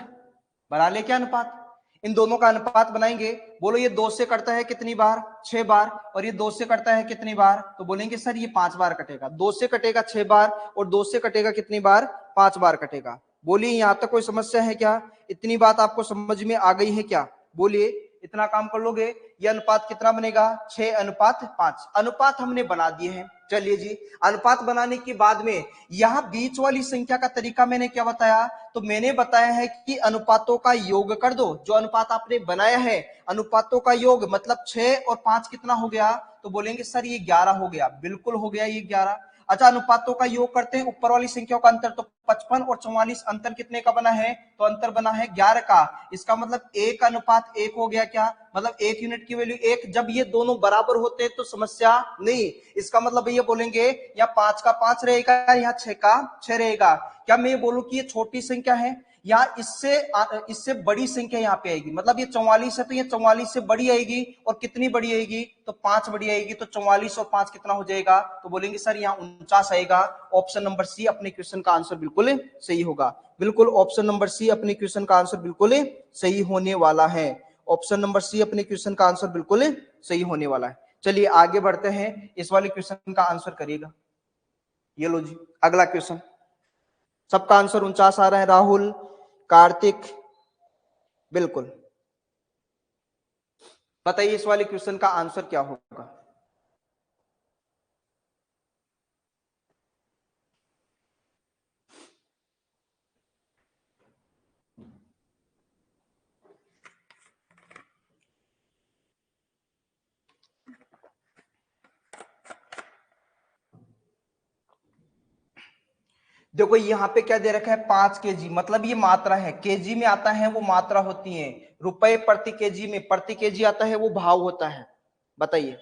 बना ले क्या अनुपात, इन दोनों का अनुपात बनाएंगे। बोलो ये 2 से कटता है कितनी बार? 6 बार। और ये 2 से कटता है कितनी बार? तो बोलेंगे सर ये 5 बार कटेगा। 2 से कटेगा 6 बार और 2 से कटेगा कितनी बार? 5 बार कटेगा। बोलिए यहां तक कोई समस्या है क्या? इतनी बात आपको समझ में आ गई है क्या? बोलिए इतना काम कर लोगे? ये अनुपात कितना बनेगा? 6:5। अनुपात हमने बना दिए हैं। चलिए जी, अनुपात बनाने के बाद में यहां बीच वाली संख्या का तरीका मैंने क्या बताया? तो मैंने बताया है कि अनुपातों का योग कर दो। जो अनुपात आपने बनाया है अनुपातों का योग मतलब 6 और 5 कितना हो गया? तो बोलेंगे सर ये 11 हो गया। बिल्कुल हो गया ये 11। अच्छा अनुपातों का योग करते हैं, ऊपर वाली संख्याओं का अंतर, तो 55 और 44 अंतर कितने का बना है? तो अंतर बना है 11 का। इसका मतलब 1:1 हो गया। क्या मतलब 1 यूनिट की वैल्यू 1? जब ये दोनों बराबर होते हैं तो समस्या नहीं। इसका मतलब ये बोलेंगे या 5 का 5 रहेगा, यहाँ 6 का 6 रहेगा। क्या मैं ये बोलूं कि ये छोटी संख्या है या इससे बड़ी संख्या यहाँ पे आएगी? मतलब ये 44 है तो ये 44 से बड़ी आएगी। और कितनी बड़ी आएगी? तो 5 बड़ी आएगी। तो 44 और 5 कितना हो जाएगा? तो बोलेंगे सर यहाँ 49 आएगा। ऑप्शन नंबर सी अपने क्वेश्चन का आंसर बिल्कुल सही होगा। बिल्कुल ऑप्शन नंबर सी अपने क्वेश्चन का आंसर बिल्कुल सही होने वाला है। ऑप्शन नंबर सी अपने क्वेश्चन का आंसर बिल्कुल सही होने वाला है। चलिए आगे बढ़ते हैं, इस वाले क्वेश्चन का आंसर करिएगा। ये लो जी अगला क्वेश्चन। सबका आंसर 49 आ रहा है। राहुल, कार्तिक, बिल्कुल बताइए इस वाले क्वेश्चन का आंसर क्या होगा? देखो यहाँ पे क्या दे रखा है? 5 केजी, मतलब ये मात्रा है। केजी में आता है वो मात्रा होती है, रुपए प्रति केजी में प्रति केजी आता है वो भाव होता है। बताइए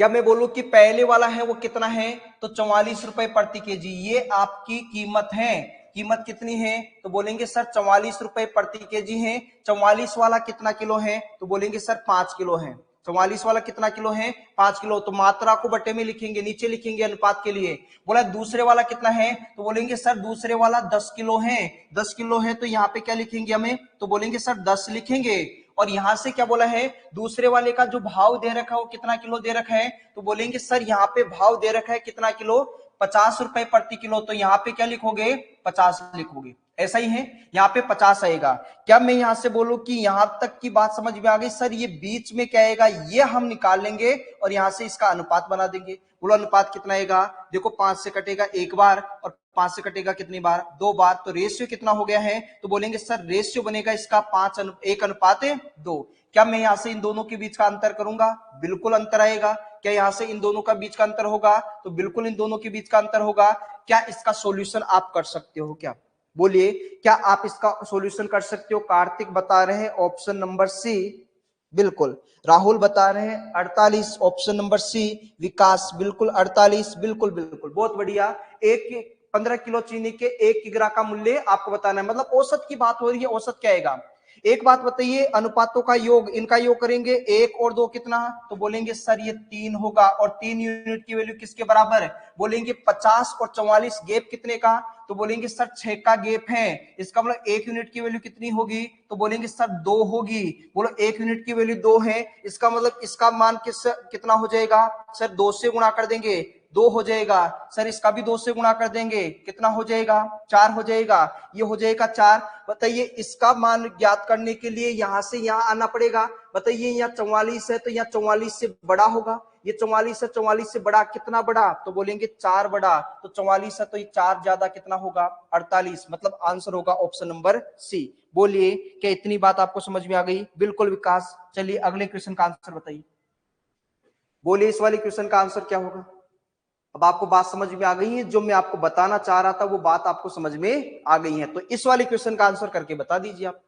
क्या मैं बोलूं कि पहले वाला है वो कितना है? तो 44 रुपए प्रति केजी, ये आपकी कीमत है। कीमत कितनी है? तो बोलेंगे सर 44 रुपए प्रति केजी है। 44 वाला कितना किलो है? तो बोलेंगे सर 5 किलो है। 44 वाला कितना किलो है? 5 किलो। तो मात्रा को बटे में लिखेंगे, नीचे लिखेंगे अनुपात के लिए। बोला दूसरे वाला कितना है? तो बोलेंगे सर दूसरे वाला 10 किलो है। 10 किलो है तो यहाँ पे क्या लिखेंगे हमें? तो बोलेंगे सर 10 लिखेंगे। और यहां से क्या बोला है? दूसरे वाले का जो भाव दे रखा है वो कितना किलो दे रखा है? तो बोलेंगे सर यहाँ पे भाव दे रखा है कितना किलो? 50 रुपए प्रति किलो। तो यहाँ पे क्या लिखोगे? 50 लिखोगे। ऐसा ही है, यहाँ पे 50 आएगा। क्या मैं यहां से बोलूं कि यहां तक की बात समझ में आ गई? सर ये बीच में क्या आएगा ये हम निकाल लेंगे और यहां से इसका अनुपात बना देंगे। बोलो अनुपात कितना आएगा? देखो 5 से कटेगा 1 बार और 5 से कटेगा कितनी बार? 2 बार। तो रेशियो कितना हो गया है? तो बोलेंगे सर रेशियो बनेगा इसका 1:2। क्या मैं यहां से इन दोनों के बीच का अंतर करूंगा? बिल्कुल अंतर आएगा। क्या यहां से इन दोनों का बीच का अंतर होगा? तो बिल्कुल इन दोनों के बीच का अंतर होगा। क्या इसका सॉल्यूशन आप कर सकते हो क्या? बोलिए क्या आप इसका सॉल्यूशन कर सकते हो? कार्तिक बता रहे हैं ऑप्शन नंबर सी, बिल्कुल। राहुल बता रहे हैं 48, ऑप्शन नंबर सी। विकास बिल्कुल 48, बिल्कुल बिल्कुल बहुत बढ़िया। 15 किलो चीनी के 1 किग्रा का मूल्य आपको बताना है, मतलब औसत की बात हो रही है। औसत क्या आएगा? एक बात बताइए, अनुपातों का योग, इनका योग करेंगे 1 और 2 कितना, तो बोलेंगे सर ये 3 होगा, और 3 यूनिट की वैल्यू किसके बराबर है, बोलेंगे 50 और 44 गैप कितने का, तो बोलेंगे सर 6 का गैप है। इसका मतलब 1 यूनिट की वैल्यू कितनी होगी, तो बोलेंगे सर 2 होगी। बोलो 1 यूनिट की वैल्यू 2 है, इसका मतलब इसका मान कितना हो जाएगा, सर 2 से गुणा कर देंगे, 2 हो जाएगा। सर इसका भी 2 से गुणा कर देंगे, कितना हो जाएगा, 4 हो जाएगा। ये हो जाएगा 4। बताइए इसका मान ज्ञात करने के लिए यहां से यहां आना पड़ेगा। बताइए यहाँ 44 है, तो यहाँ 44 से बड़ा होगा, ये 44 है, 44 से बड़ा, कितना बड़ा, तो बोलेंगे 4 बड़ा। तो 44 है तो ये 4 ज्यादा कितना होगा, 48। मतलब आंसर होगा ऑप्शन नंबर सी। बोलिए क्या इतनी बात आपको समझ में आ गई? बिल्कुल विकास। चलिए अगले क्वेश्चन का आंसर बताइए। बोलिए इस वाले क्वेश्चन का आंसर क्या होगा? अब आपको बात समझ में आ गई है, जो मैं आपको बताना चाह रहा था वो बात आपको समझ में आ गई है, तो इस वाले क्वेश्चन का आंसर करके बता दीजिए आप।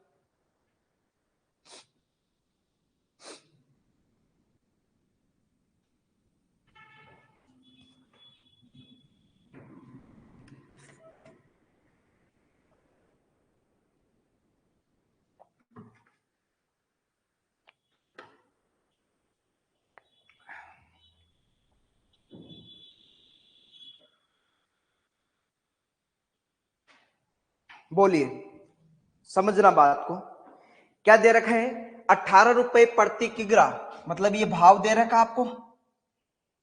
बोलिए, समझना बात को। क्या दे रखा है, 18 रुपए प्रति किग्रा, मतलब ये भाव दे रखा आपको,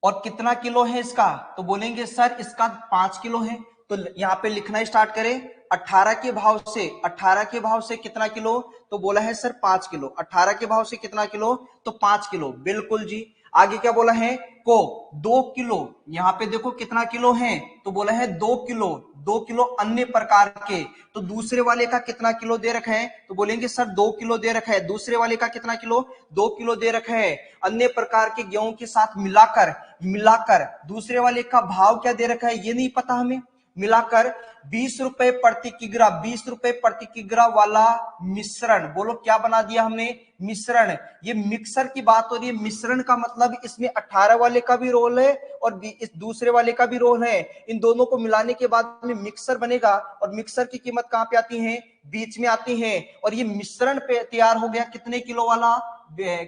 और कितना किलो है इसका, तो बोलेंगे सर इसका 5 किलो है। तो यहाँ पे लिखना स्टार्ट करें, 18 के भाव से, 18 के भाव से कितना किलो, तो बोला है सर 5 किलो। 18 के भाव से कितना किलो, तो 5 किलो, बिल्कुल जी। आगे क्या बोला है, को 2 किलो, यहाँ पे देखो कितना किलो है, तो बोला है 2 किलो, 2 किलो अन्य प्रकार के। तो दूसरे वाले का कितना किलो दे रखा है, तो बोलेंगे सर 2 किलो दे रखा है। दूसरे वाले का कितना किलो, 2 किलो दे रखा है। अन्य प्रकार के गेहूं के साथ मिलाकर, मिलाकर दूसरे वाले का भाव क्या दे रखा है ये नहीं पता हमें, मिलाकर 20 रुपए प्रति किग्रा, 20 रुपए प्रति किग्रा वाला मिश्रण, बोलो क्या बना दिया हमने, मिश्रण। ये मिक्सर की बात हो रही है, मिश्रण का मतलब इसमें 18 वाले का भी रोल है और इस दूसरे वाले का भी रोल है। इन दोनों को मिलाने के बाद में मिक्सर बनेगा, और मिक्सर की कीमत कहां पे आती है, बीच में आती है। और ये मिश्रण पे तैयार हो गया कितने किलो वाला,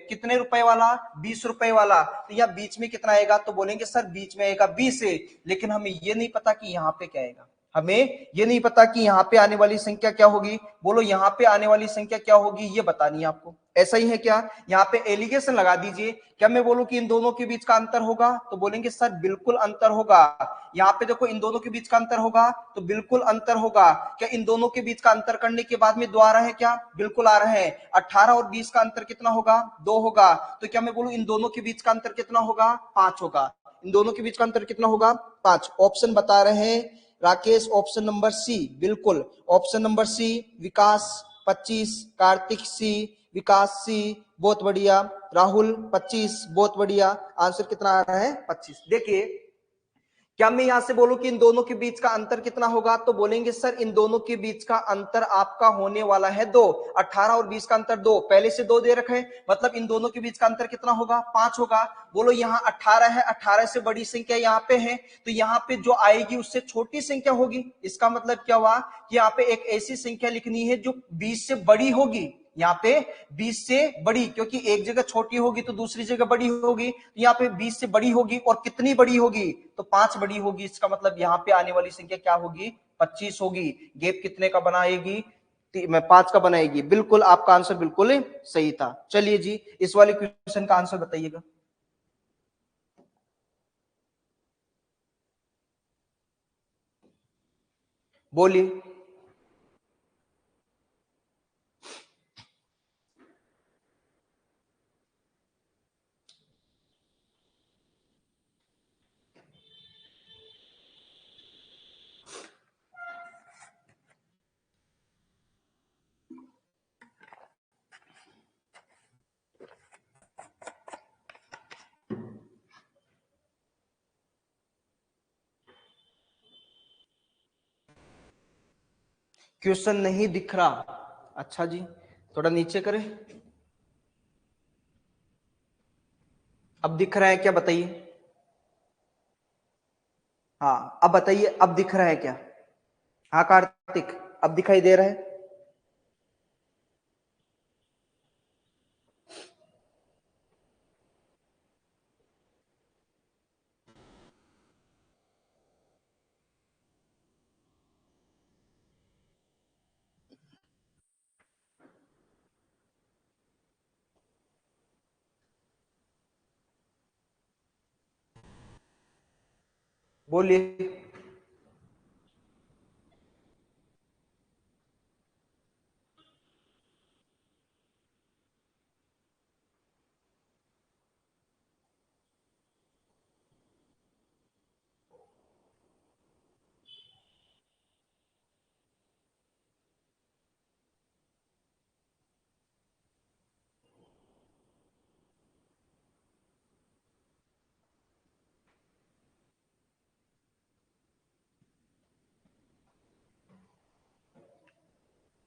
कितने रुपए वाला, 20 रुपए वाला। तो यहाँ बीच में कितना आएगा, तो बोलेंगे सर बीच में आएगा 20 है। लेकिन हमें ये नहीं पता कि यहाँ पे क्या आएगा, हमें ये नहीं पता कि यहाँ पे आने वाली संख्या क्या होगी। बोलो यहाँ पे आने वाली संख्या क्या होगी ये बतानी है आपको, ऐसा ही है क्या? यहाँ पे एलिगेशन लगा दीजिए। क्या मैं बोलूं कि इन दोनों के बीच का अंतर होगा, तो बोलेंगे सर बिल्कुल अंतर होगा। यहाँ पे देखो इन दोनों के बीच का अंतर होगा, तो बिल्कुल अंतर होगा। क्या इन दोनों के बीच का अंतर करने के बाद में 2 आ रहा है क्या, बिल्कुल आ रहा है। 18 और 20 का अंतर कितना होगा, 2 होगा। तो क्या मैं बोलूं इन दोनों के बीच का अंतर कितना होगा, 5 होगा। इन दोनों के बीच का अंतर कितना होगा, 5। ऑप्शन बता रहे हैं राकेश, ऑप्शन नंबर सी, बिल्कुल ऑप्शन नंबर सी। विकास 25, कार्तिक सी, विकास सी, बहुत बढ़िया। राहुल 25, बहुत बढ़िया। आंसर कितना आ रहा है, 25। देखिए क्या मैं यहां से बोलूं कि इन दोनों के बीच का अंतर कितना होगा, तो बोलेंगे सर इन दोनों के बीच का अंतर आपका होने वाला है 2। 18 और 20 का अंतर 2, पहले से 2 दे रखे हैं, मतलब इन दोनों के बीच का अंतर कितना होगा, 5 होगा। बोलो यहाँ 18 है, 18 से बड़ी संख्या यहाँ पे है, तो यहाँ पे जो आएगी उससे छोटी संख्या होगी। इसका मतलब क्या हुआ कि यहाँ पे एक ऐसी संख्या लिखनी है जो 20 से बड़ी होगी। यहाँ पे 20 से बड़ी, क्योंकि एक जगह छोटी होगी तो दूसरी जगह बड़ी होगी, तो यहाँ पे 20 से बड़ी होगी, और कितनी बड़ी होगी, तो 5 बड़ी होगी। इसका मतलब यहाँ पे आने वाली संख्या क्या होगी, 25 होगी। गैप कितने का बनाएगी, 5 का बनाएगी। बिल्कुल आपका आंसर बिल्कुल सही था। चलिए जी इस वाले क्वेश्चन का आंसर बताइएगा। बोलिए। क्वेश्चन नहीं दिख रहा, अच्छा जी थोड़ा नीचे करें। अब दिख रहा है क्या, बताइए। हाँ अब बताइए, अब दिख रहा है क्या? हाँ कार्तिक, अब दिखाई दे रहा है? बोलिए।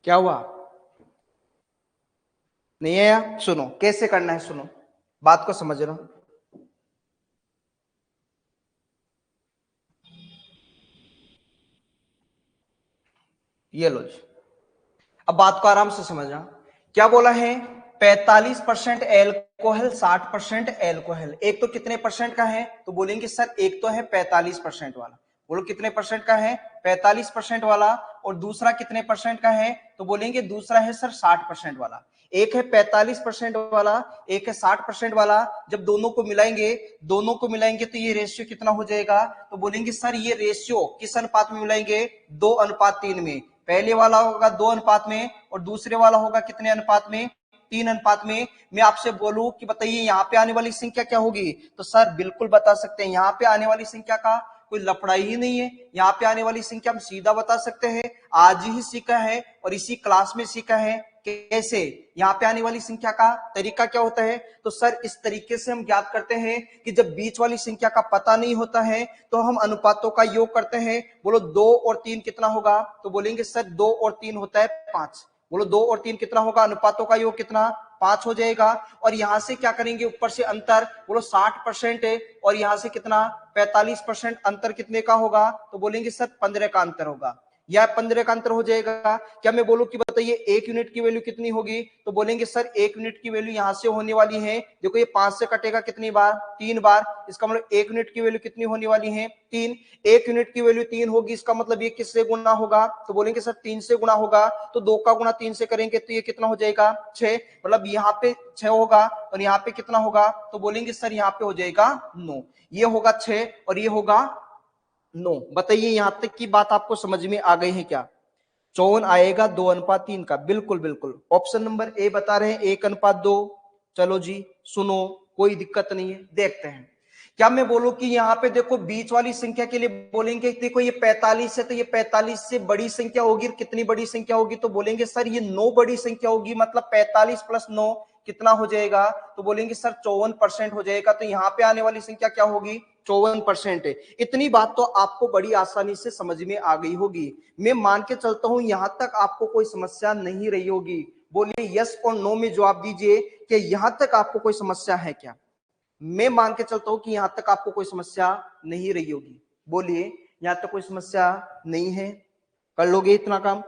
क्या हुआ? नहीं है? सुनो कैसे करना है, सुनो बात को समझना। ये लो जी, अब बात को आराम से समझना। क्या बोला है? 45% एल्कोहल, 60% एल्कोहल। एक तो कितने परसेंट का है? तो बोलेंगे सर एक तो है 45% वाला। बोलो कितने परसेंट का है? 45% वाला। और दूसरा कितने परसेंट का है? तो बोलेंगे दूसरा है सर 60% वाला। एक है 45% वाला, एक है 60% वाला। जब दोनों को मिलाएंगे तो ये रेशियो कितना हो जाएगा? तो बोलेंगे सर ये रेशियो किस अनुपात में मिलाएंगे? 2:3 में। पहले वाला होगा 2 अनुपात में और दूसरे वाला होगा कितने अनुपात में? 3 अनुपात में। मैं आपसे बोलूं कि बताइए यहाँ पे आने वाली संख्या क्या होगी? तो सर बिल्कुल बता सकते हैं, यहाँ पे आने वाली संख्या का कोई लफड़ा ही नहीं है। यहाँ पे आने वाली संख्या हम सीधा बता सकते हैं, आज ही सीखा है और इसी क्लास में सीखा है। कैसे? यहाँ पे आने वाली संख्या का तरीका क्या होता है? तो सर इस तरीके से हम ज्ञात करते हैं कि जब बीच वाली संख्या का पता नहीं होता है तो हम अनुपातों का योग करते हैं। बोलो 2 और 3 कितना होगा? तो बोलेंगे सर 2 और 3 होता है 5। बोलो 2 और 3 कितना होगा? अनुपातों का योग कितना? 5 हो जाएगा। और यहां से क्या करेंगे? ऊपर से अंतर, बोलो 60% है और यहां से कितना? 45%। अंतर कितने का होगा? तो बोलेंगे सर 15 का अंतर होगा। या 15 का अंतर हो जाएगा। क्या मैं बोलूं कि बताइए 1 यूनिट की वैल्यू कितनी होगी? तो बोलेंगे सर 1 यूनिट की वैल्यू यहां से होने वाली है, देखो ये 5 से कटेगा कितनी बार? 3 बार। इसका मतलब 1 यूनिट की वैल्यू कितनी होने वाली है? 3। 1 यूनिट की वैल्यू 3 होगी, इसका मतलब ये किससे गुणा होगा? तो बोलेंगे सर 3 से गुणा होगा। तो 2 का गुणा 3 से करेंगे तो ये कितना हो जाएगा? 6। मतलब यहाँ पे 6 होगा और यहाँ पे कितना होगा? तो बोलेंगे सर यहाँ पे हो जाएगा 9। ये होगा 6 और ये होगा 9। बताइए यहां तक की बात आपको समझ में आ गई है क्या? 54 आएगा 2:3 का। बिल्कुल बिल्कुल। ऑप्शन नंबर ए बता रहे हैं 1:2। चलो जी सुनो, कोई दिक्कत नहीं है, देखते हैं। क्या मैं बोलूं कि यहाँ पे देखो बीच वाली संख्या के लिए बोलेंगे देखो ये 45 है तो ये 45 से बड़ी संख्या होगी। कितनी बड़ी संख्या होगी? तो बोलेंगे सर ये 9 बड़ी संख्या होगी। मतलब 45 प्लस 9 कितना हो जाएगा? तो बोलेंगे सर 54% हो जाएगा। तो यहाँ पे आने वाली संख्या क्या होगी? 54% है। इतनी बात तो आपको बड़ी आसानी से समझ में आ गई होगी। मैं मान के चलता हूं यहां तक आपको कोई समस्या नहीं रही होगी। बोलिए यस और नो में जवाब दीजिए कि यहां तक आपको कोई समस्या है क्या? मैं मान के चलता हूं कि यहां तक आपको कोई समस्या नहीं रही होगी। बोलिए यहां तक कोई समस्या नहीं है, कर लोगे इतना काम?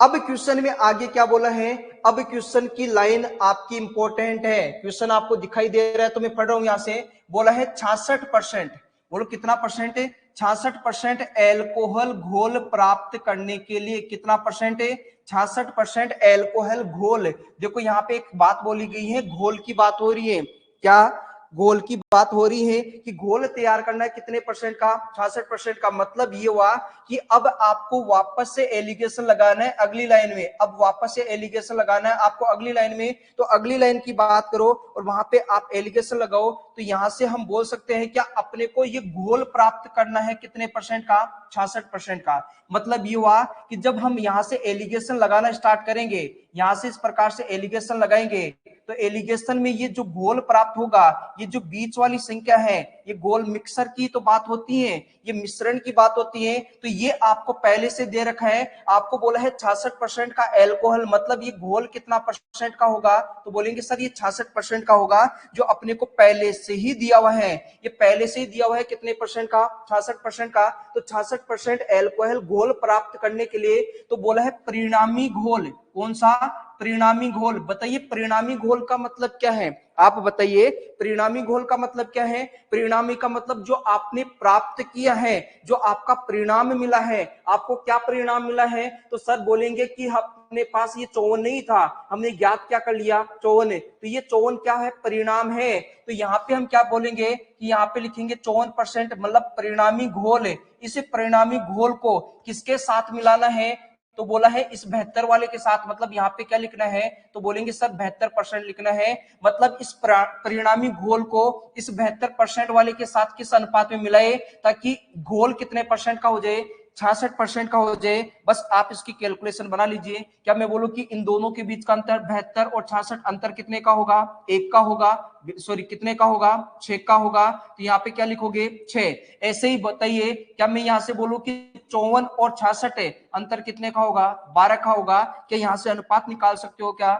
अब क्वेश्चन में आगे क्या बोला है? अब क्वेश्चन की लाइन आपकी इंपॉर्टेंट है। क्वेश्चन आपको दिखाई दे रहा है तो मैं पढ़ रहा हूं यहां से। बोला है 66%। बोलो कितना परसेंट है? 66% एल्कोहल घोल प्राप्त करने के लिए कितना परसेंट है? 66% एल्कोहल घोल। देखो यहाँ पे एक बात बोली गई है, घोल की बात हो रही है। क्या घोल की बात हो रही है कि घोल तैयार करना है कितने परसेंट का? 66% का। मतलब ये हुआ कि अब आपको वापस से एलिगेशन लगाना है अगली लाइन में। अब वापस से एलिगेशन लगाना है आपको अगली लाइन में। तो अगली लाइन की बात करो और वहां पे आप एलिगेशन लगाओ। तो यहां से हम बोल सकते हैं क्या अपने को ये घोल प्राप्त करना है कितने परसेंट का? 66% का। मतलब ये हुआ कि जब हम यहां से एलिगेशन लगाना स्टार्ट करेंगे, यहां से इस प्रकार से एलिगेशन लगाएंगे तो एलिगेशन में ये जो घोल प्राप्त होगा, ये जो बीच वाली संख्या है, ये घोल मिक्सर की तो बात होती है, ये मिश्रण की बात होती है। तो ये आपको पहले से दे रखा है, आपको बोला है 66% का एल्कोहल। मतलब ये घोल कितना परसेंट का होगा? तो बोलेंगे सर ये 66% का होगा, जो अपने को पहले से ही दिया हुआ है। ये पहले से ही दिया हुआ है कितने परसेंट का? 66% का। तो 66% एल्कोहल घोल प्राप्त करने के लिए तो बोला है परिणामी घोल। कौन सा? परिणामी घोल। बताइए परिणामी घोल का मतलब क्या है, आप बताइए परिणामी घोल का मतलब क्या है। परिणामी का मतलब जो आपने प्राप्त किया है, जो आपका परिणाम मिला है। आपको क्या परिणाम मिला है, तो सर बोलेंगे कि अपने पास ये 54 नहीं था, हमने ज्ञात क्या कर लिया 54, तो ये 54 क्या है, परिणाम है। तो यहाँ पे हम क्या बोलेंगे कि यहाँ पे लिखेंगे 54% मतलब परिणामी घोल है। इस परिणामी घोल को किसके साथ मिलाना है, तो बोला है इस 72 वाले के साथ। मतलब यहाँ पे क्या लिखना है, तो बोलेंगे सर 72% लिखना है। मतलब इस परिणामी घोल को इस 72% वाले के साथ किस अनुपात में मिलाए, ताकि घोल कितने परसेंट का हो जाए, 66% का हो जाए। बस आप इसकी कैलकुलेशन बना लीजिए। क्या मैं बोलूं कि इन दोनों के बीच का अंतर 72 और 66 अंतर कितने का होगा, 1 का होगा, सॉरी कितने का होगा, 6 का होगा। तो यहाँ पे क्या लिखोगे 6। ऐसे ही बताइए क्या मैं यहाँ से बोलूं कि 54 और 66 है, अंतर कितने का होगा, 12 का होगा। क्या यहाँ से अनुपात निकाल सकते हो क्या,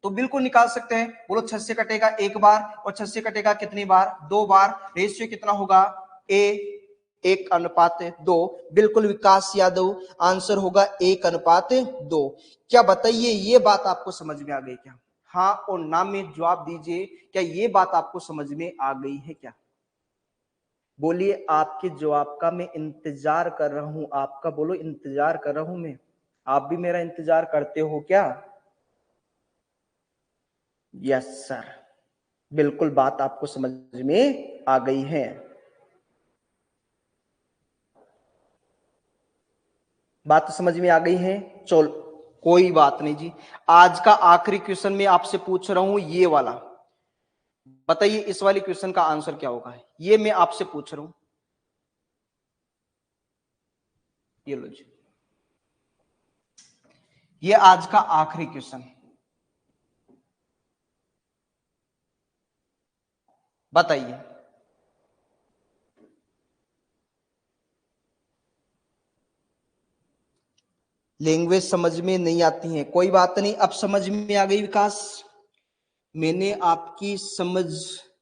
तो बिल्कुल निकाल सकते हैं। बोलो 6 से कटेगा 1 बार और 6 से कटेगा कितनी बार, 2 बार। रेशियो कितना होगा, ए 1:2। बिल्कुल विकास यादव, आंसर होगा 1:2। क्या बताइए ये बात आपको समझ में आ गई क्या, हाँ और ना में जवाब दीजिए। क्या ये बात आपको समझ में आ गई है क्या, बोलिए आपके जवाब का मैं इंतजार कर रहा हूं। आपका बोलो इंतजार कर रहा हूं मैं, आप भी मेरा इंतजार करते हो क्या। यस सर, बिल्कुल बात आपको समझ में आ गई है। बात समझ में आ गई है। चलो कोई बात नहीं जी। आज का आखिरी क्वेश्चन मैं आपसे पूछ रहा हूं ये वाला, बताइए इस वाले क्वेश्चन का आंसर क्या होगा, ये मैं आपसे पूछ रहा हूं। ये लो जी, ये आज का आखिरी क्वेश्चन, बताइए। लैंग्वेज समझ में नहीं आती है, कोई बात नहीं, अब समझ में आ गई विकास। मैंने आपकी समझ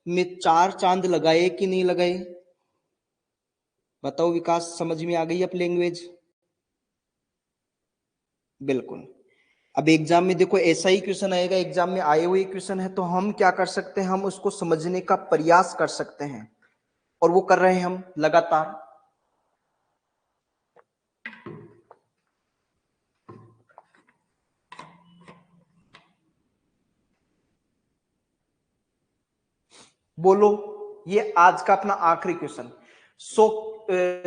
में 4 चांद लगाए कि नहीं लगाए, बताओ विकास, समझ में आ गई अब लैंग्वेज। बिल्कुल। अब एग्जाम में देखो ऐसा ही क्वेश्चन आएगा, एग्जाम में आए हुए क्वेश्चन है, तो हम क्या कर सकते हैं, हम उसको समझने का प्रयास कर सकते हैं, और वो कर रहे हैं हम लगातार। बोलो, ये आज का अपना आखिरी क्वेश्चन।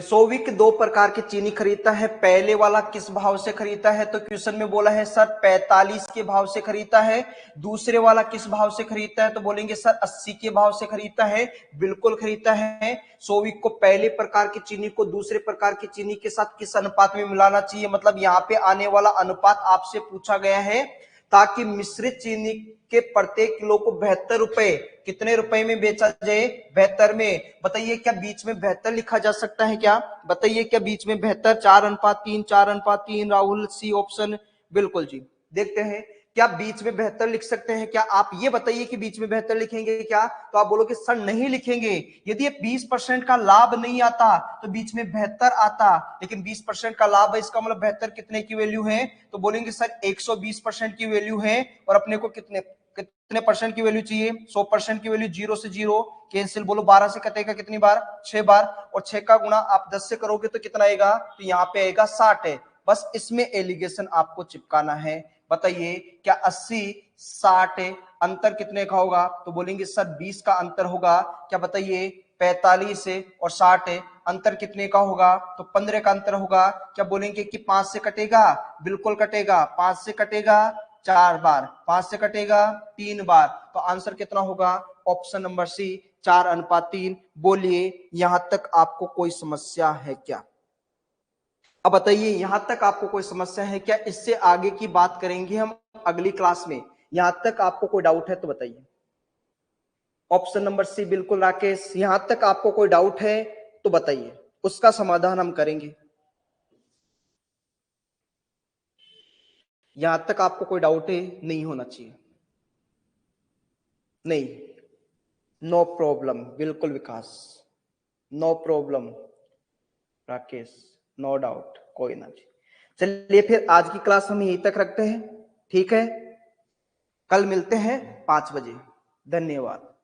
सोविक 2 प्रकार की चीनी खरीदता है, पहले वाला किस भाव से खरीदता है, तो क्वेश्चन में बोला है सर 45 के भाव से खरीदता है। दूसरे वाला किस भाव से खरीदता है, तो बोलेंगे सर 80 के भाव से खरीदता है। बिल्कुल खरीदता है। सोविक को पहले प्रकार की चीनी को दूसरे प्रकार की चीनी के साथ किस अनुपात में मिलाना चाहिए, मतलब यहाँ पे आने वाला अनुपात आपसे पूछा गया है, ताकि मिश्रित चीनी के प्रत्येक किलो को 72 रुपए, कितने रुपए में बेचा जाए, 72 में। बताइए क्या बीच में 72 लिखा जा सकता है क्या, बताइए क्या बीच में 72, 4:3, 4:3, राहुल सी ऑप्शन। बिल्कुल जी, देखते हैं क्या बीच में 72 लिख सकते हैं क्या, आप ये बताइए कि बीच में 72 लिखेंगे क्या, तो आप बोलोगे सर नहीं लिखेंगे। यदि 20% का लाभ नहीं आता तो बीच में 72 आता, लेकिन 20% का लाभ है, इसका मतलब 72 कितने की वैल्यू है, तो बोलेंगे सर 120% की वैल्यू है। और अपने को कितने कितने परसेंट की वैल्यू चाहिए, 100% की वैल्यू। 0 से 0 कैंसिल, बोलो 12 से कटेगा कितनी बार, 6 बार। और 6 का गुणा आप 10 से करोगे तो कितना आएगा, तो यहाँ पे आएगा 60 है। बस इसमें एलिगेशन आपको चिपकाना है। बताइए क्या 80 60 अंतर कितने का होगा, तो बोलेंगे सर 20 का अंतर होगा। क्या बताइए 45 और 60 अंतर कितने का होगा, तो 15 का अंतर होगा। क्या बोलेंगे कि 5 से कटेगा, बिल्कुल कटेगा। 5 से कटेगा 4 बार, 5 से कटेगा 3 बार, तो आंसर कितना होगा, ऑप्शन नंबर सी 4:3। बोलिए यहां तक आपको कोई समस्या है क्या, अब बताइए यहां तक आपको कोई समस्या है क्या, इससे आगे की बात करेंगे हम अगली क्लास में। यहां तक आपको कोई डाउट है तो बताइए। ऑप्शन नंबर सी बिल्कुल राकेश, यहां तक आपको कोई डाउट है तो बताइए, उसका समाधान हम करेंगे। यहां तक आपको कोई डाउट है, नहीं होना चाहिए, नहीं, नो प्रॉब्लम, बिल्कुल Vikas, no problem Rakesh, no doubt, कोई ना जी। चलिए फिर आज की क्लास हम यहीं तक रखते हैं। ठीक है, कल मिलते हैं 5 बजे। धन्यवाद।